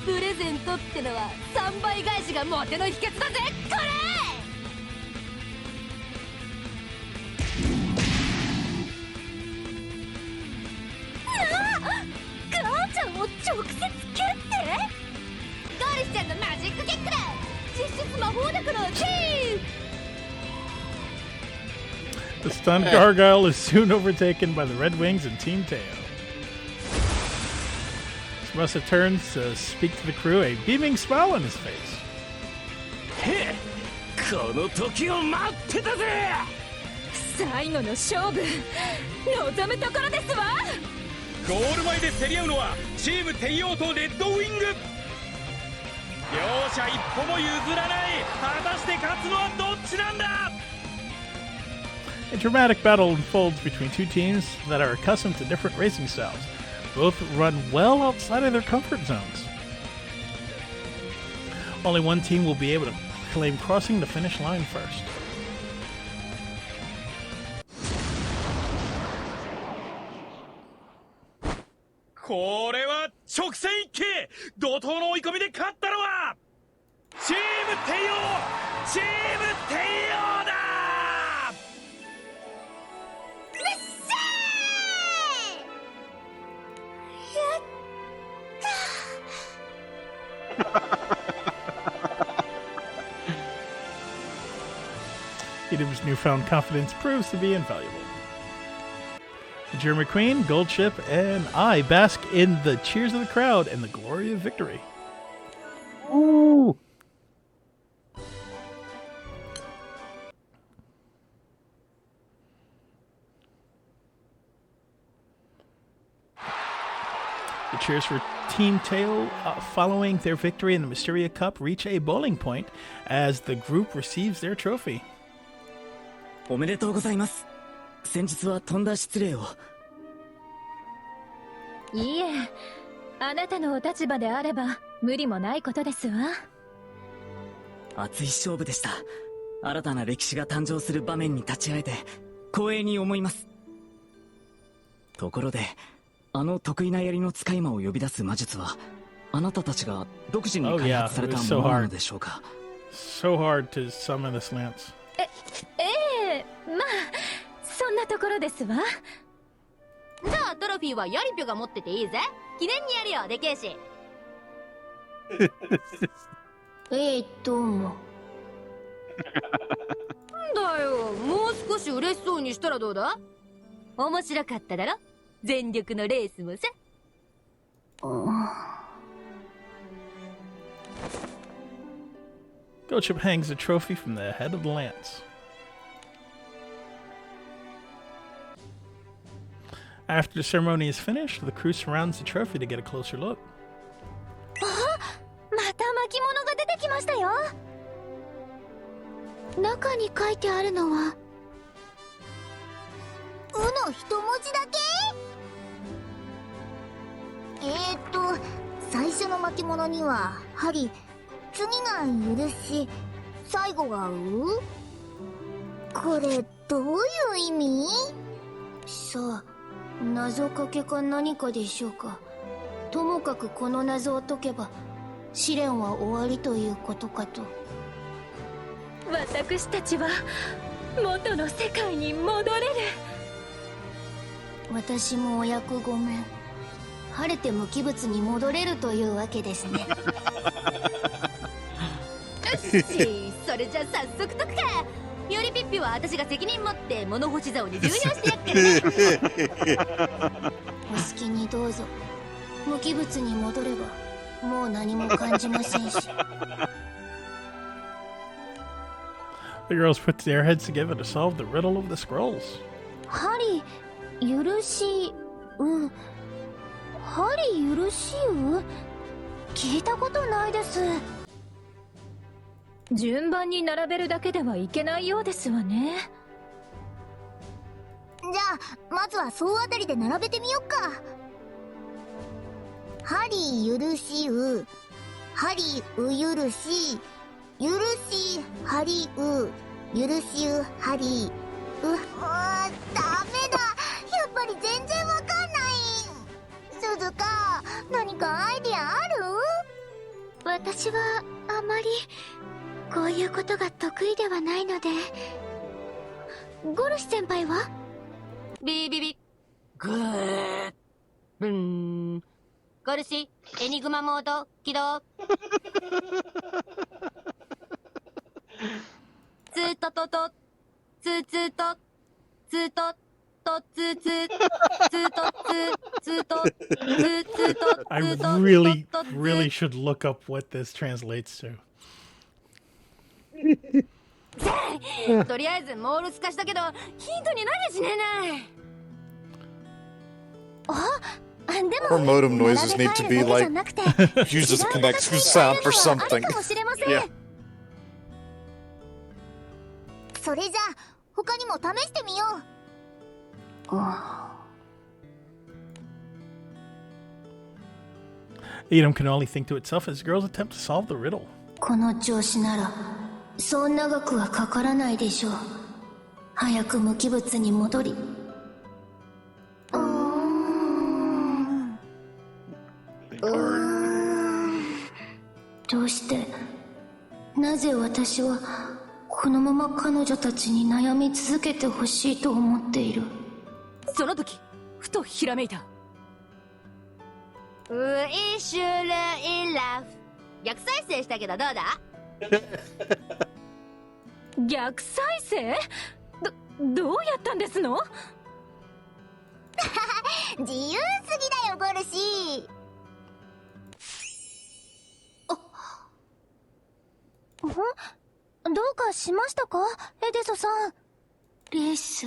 プレゼントってのは3倍返しがモテの秘訣だぜ。これガーちゃんを直接蹴ってゴリスちゃんのマジックキックだ。実質魔法力のキー。 The stunned Gargoyle is soon overtaken by the Red Wings and Team Teo. Tsubasa turns to speak to the crew, a beaming smile on his face. へっ、この時を待ってたぜ。最後の勝負望むところですわ。ゴール前で競り合うのはチーム帝王とレッドウィング。両者一歩も譲らない。果たして勝つのはどっちなんだ。 A dramatic battle unfolds between two teams that are accustomed to different racing styles. Both run well outside of their comfort zones. Only one team will be able to claim crossing the finish line first. これは直線一騎。怒涛の追い込みで勝ったのはチーム帝王。チーム帝王だ。Edam's newfound confidence proves to be invaluable. Jeremy Queen, Goldship, and I bask in the cheers of the crowd and the glory of victory. Ooh! The cheers for Team Teo following their victory in the Mysteria Cup reach a boiling point as the group receives their trophy. おめでとうございます。先日はとんだ失礼を。いいえ、あなたのお立場であれば無理もないことですわ。熱い勝負でした。新たな歴史が誕生する場面に立ち会えて光栄に思います。ところで、あの得意な槍の使い魔を呼び出す魔術はあなたたちが独自に開発されたものなのでしょうか。So hard to summon this lance. まあそんなところですわ。じゃあトロフィーはヤリピョが持ってていいぜ。記念にやるよ、でけえし。どうも。だよ、もう少し嬉しそうにしたらどうだ。面白かっただろ、全力のレースもさ。Goldship hangs a trophy from the head of the lance. After the ceremony is finished, the crew surrounds the trophy to get a closer look. また巻物が出てきましたよ。中に書いてあるのは「う」の一文字だけ。最初の巻物には「針」、次が「許し」、最後が「う」。これどういう意味？さあ、謎かけか何かでしょうか。ともかくこの謎を解けば試練は終わりということかと。私たちは元の世界に戻れる。私もお役御免。晴れて無機物に戻れるというわけですね。よし、それじゃ早速解くか。よりピッピは私が責任持って物干し竿に重用してやっからね。お好きにどうぞ。無機物に戻ればもう何も感じませんし。 The girls put their heads together to solve the riddle of the scrolls. 針許しう、針許しう、聞いたことないです。順番に並べるだけではいけないようですわね。じゃあまずは総当たりで並べてみよっか。針許しう、針う許し、許し針う、許しう針う。ダメだ、やっぱり全然わかんない。鈴鹿、何かアイディアある？私はあまりこういうことが得意ではないので。ゴルシ先輩は？ビビビ。ぐーブン。ゴルシ、エニグマモード起動。ツートトト、ツーツート、ツートトツーツー、ツートツー、ツートツーツート。 I really should look up what this translates to. とりあえずモールス化したけどヒントになりゃしねえな。でも Or modem noises need to be like used as a connecting sound for something. Yeah. それじゃあ他にも試してみよう。Edom can only think to itself as girls attempt to solve the riddle. この調子ならそう長くはかからないでしょう。早く無機物に戻り。どうして、なぜ私はこのまま彼女たちに悩み続けてほしいと思っている。その時ふとひらめいた。ウイシュルイラフ。逆再生したけどどうだ？逆再生？どうやったんですの？自由すぎだよゴルシー。どうかしましたか、エデソさん。レース、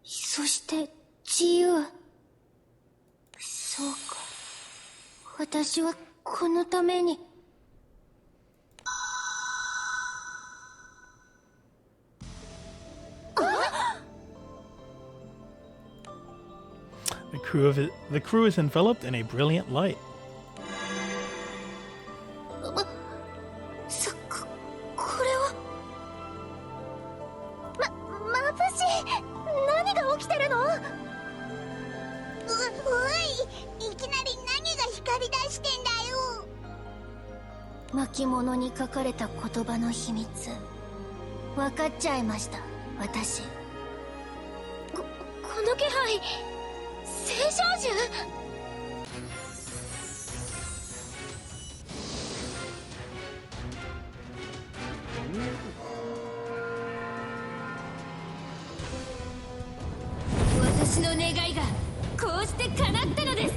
そして自由。そうか、私はこのために。The crew is enveloped in a brilliant light. これは眩しい。何が起きてるの？いきなり何が光り出してんだよ。巻物に書かれた言葉の秘密分かっちゃいました。私この気配、聖少獣？私の願いがこうして叶ったのです。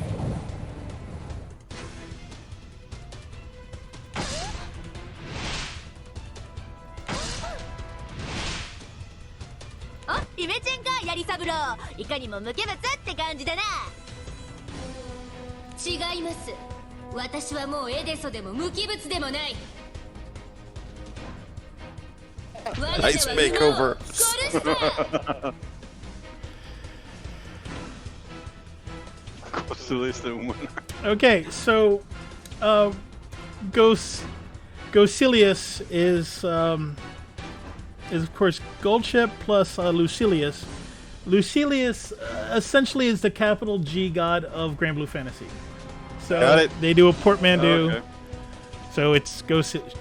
あ、イメチェンか、やりさぶろう。いかにも無機物って感じだな。違います。私はもうエデソでも無機物でもない。 Nice makeover. Okay, so Gosilius is of course Goldship plus Lucilius. Lucilius essentially is the capital G god of Granblue Fantasy. So Got it. they do a portmanteau. Okay. So it's Gosilius.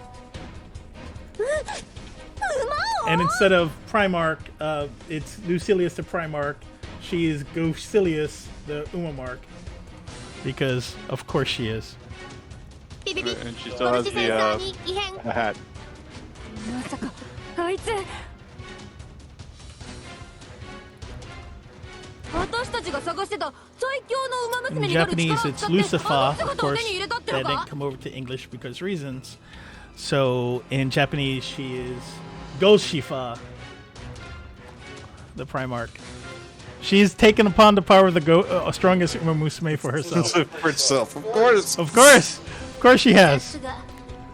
And instead of Primarch, it's Lucilius the Primarch. She is Gosilius the Umamarch. Because, of course, she is. And she still has the hat. まさかあいつ私たちが探してた In Japanese, it's Lucifer. Of course, that didn't come over to English because reasons. So in Japanese, she is Goshifa, the Primarch. She's taken upon the power of the strongest Uma Musume for herself. For herself, of course. Of course. Of course she has.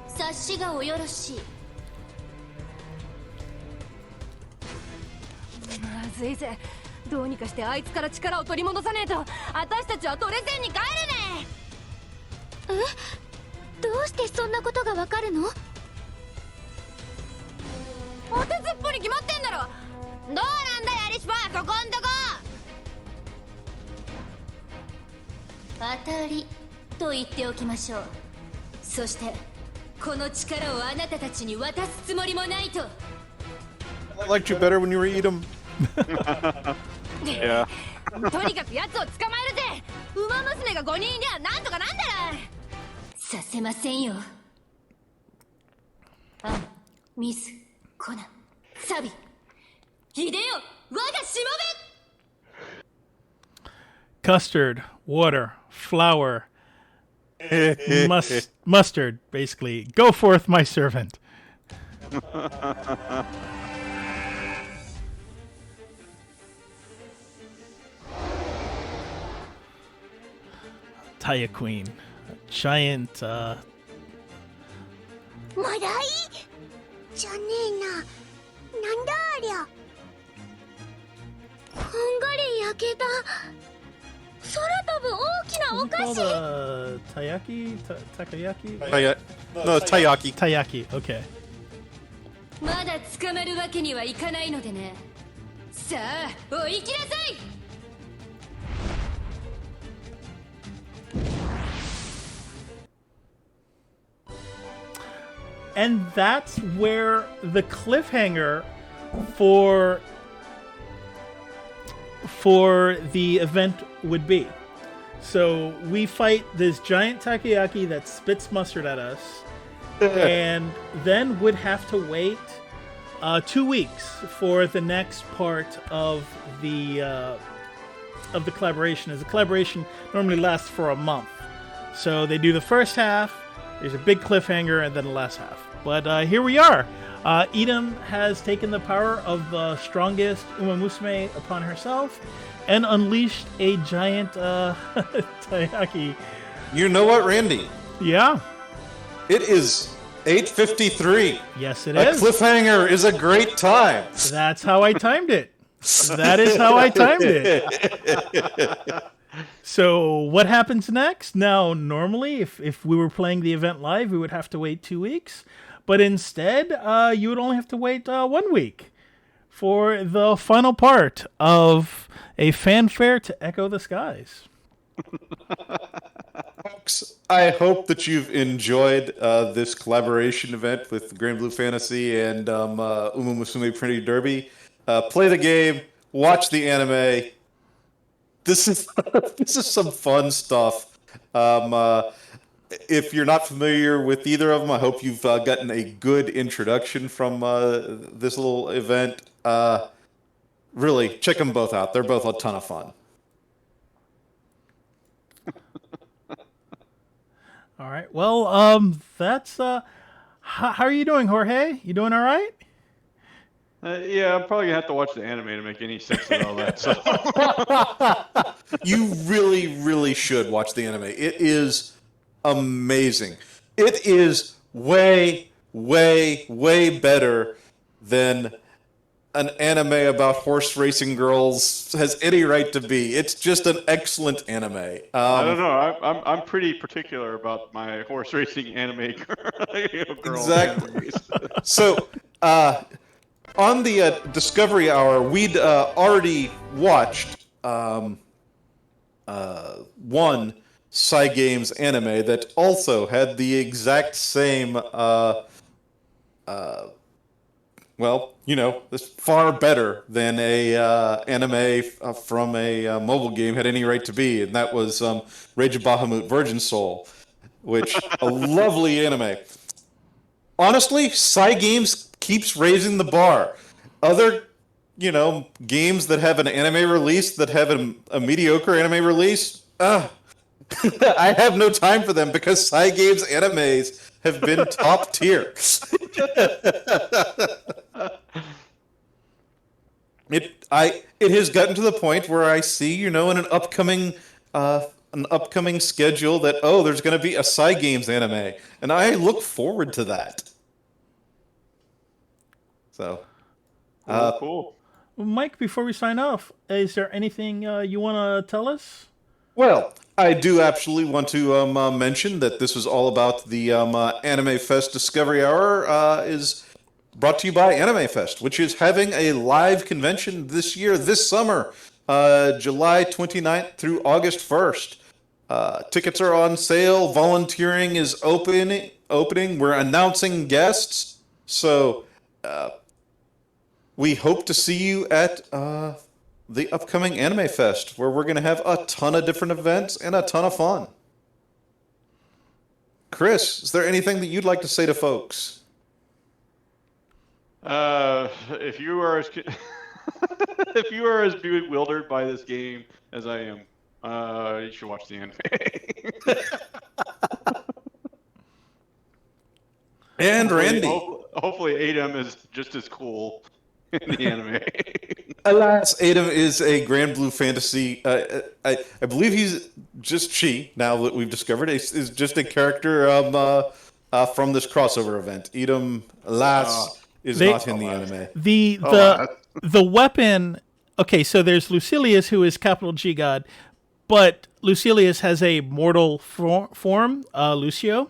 察しがおよろしい。まずいぜ。どうにかしてあいつから力を取り戻さねえと、私たちはトレセンに帰れねえ？どうしてそんなことがわかるの？お手つっぽに決まってんだろ。どうなんだよアリスパー、そこんとこ。当たりと言っておきましょう。そしてこの力をあなたたちに渡すつもりもないと。I liked you better when you were Edom. Yeah. とにかく奴を捕まえるぜ。ウマ娘が5人いりゃなんとかなんだろ。させませんよ。アン、ミス、コナン、サビ、秀よ、我がしもべ。 Custard, water, flour, mustard, basically. Go forth, my servant. Taya Queen, a giant. まだいじゃねえな。なんだありゃ。こんがり焼けた。空飛ぶ大きなお菓子。Taiyaki? Takoyaki? No, Taiyaki. Taiyaki, okay. まだ捕まるわけにはいかないのでね。さあ、お行きなさい。And that's where the cliffhanger for the event would be. So we fight this giant takoyaki that spits mustard at us, and then would have to wait 2 weeks for the next part of the collaboration. As the collaboration normally lasts for a month, so they do the first half. There's a big cliffhanger, and then the last half. But here we are. Edom has taken the power of the strongest Uma Musume upon herself and unleashed a giant taiyaki. You know what, Randy? Yeah. It is 8:53. Yes, it a is. A cliffhanger is a great time. That's how I timed it. That is how I timed it. So what happens next? Now, normally, if we were playing the event live, we would have to wait 2 weeks. But instead, you would only have to wait 1 week for the final part of a fanfare to echo the skies. Folks, I hope that you've enjoyed this collaboration event with Granblue Fantasy and Uma Musume Pretty Derby. Play the game, watch the anime. This is some fun stuff. If you're not familiar with either of them, I hope you've gotten a good introduction from this little event. Really, check them both out. They're both a ton of fun. All right. Well, that's how are you doing, Jorge? You doing all right? Yeah, I'm probably gonna have to watch the anime to make any sense of all that. So. You really, really should watch the anime. It is amazing. It is way, way, way better than an anime about horse racing girls has any right to be. It's just an excellent anime. I don't know. I'm pretty particular about my horse racing anime girl. Exactly. So, on the Discovery Hour, we'd already watched one Cygames anime that also had the exact same, well, you know, it's far better than a anime from a mobile game had any right to be, and that was Rage of Bahamut Virgin Soul, which a lovely anime. Honestly, Cygames keeps raising the bar. Other games that have an anime release that have a mediocre anime release. I have no time for them because Cygames animes have been top tier. It has gotten to the point where I see, in an upcoming schedule that there's going to be a Cygames anime, and I look forward to that. So, cool. Well, Mike, before we sign off, is there anything you want to tell us? Well, I do absolutely want to mention that this was all about the AnimeFest Discovery Hour is brought to you by AnimeFest, which is having a live convention this summer, July 29th through August 1st. Tickets are on sale. Volunteering is opening. We're announcing guests. So we hope to see you at the upcoming Anime Fest, where we're going to have a ton of different events and a ton of fun. Chris, is there anything that you'd like to say to folks? If you are as if you are as bewildered by this game as I am, you should watch the anime. And Randy. Hopefully Adam is just as cool in the anime. Alas, Adam is a Granblue Fantasy. I believe he's just now that we've discovered is just a character from this crossover event. Adam, alas, is not in the anime. The weapon. Okay, so there's Lucilius, who is capital G God, but Lucilius has a mortal form, Lucio,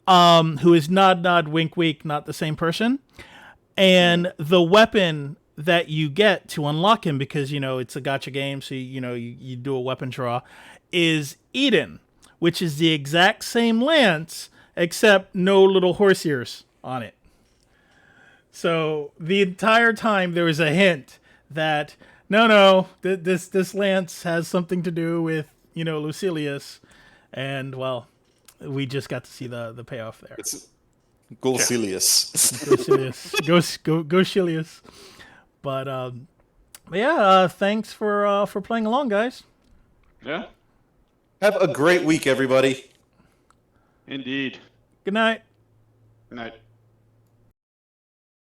who is nod, wink, wink, not the same person. And the weapon that you get to unlock him, because, it's a gacha game, so, you do a weapon draw, is Eden, which is the exact same lance, except no little horse ears on it. So the entire time there was a hint that, this lance has something to do with, Lucilius. And, well, we just got to see the payoff there. Golcilius. Golcilius. But yeah, thanks for playing along, guys. Yeah. Have a great week, everybody. Indeed. Good night. Good night.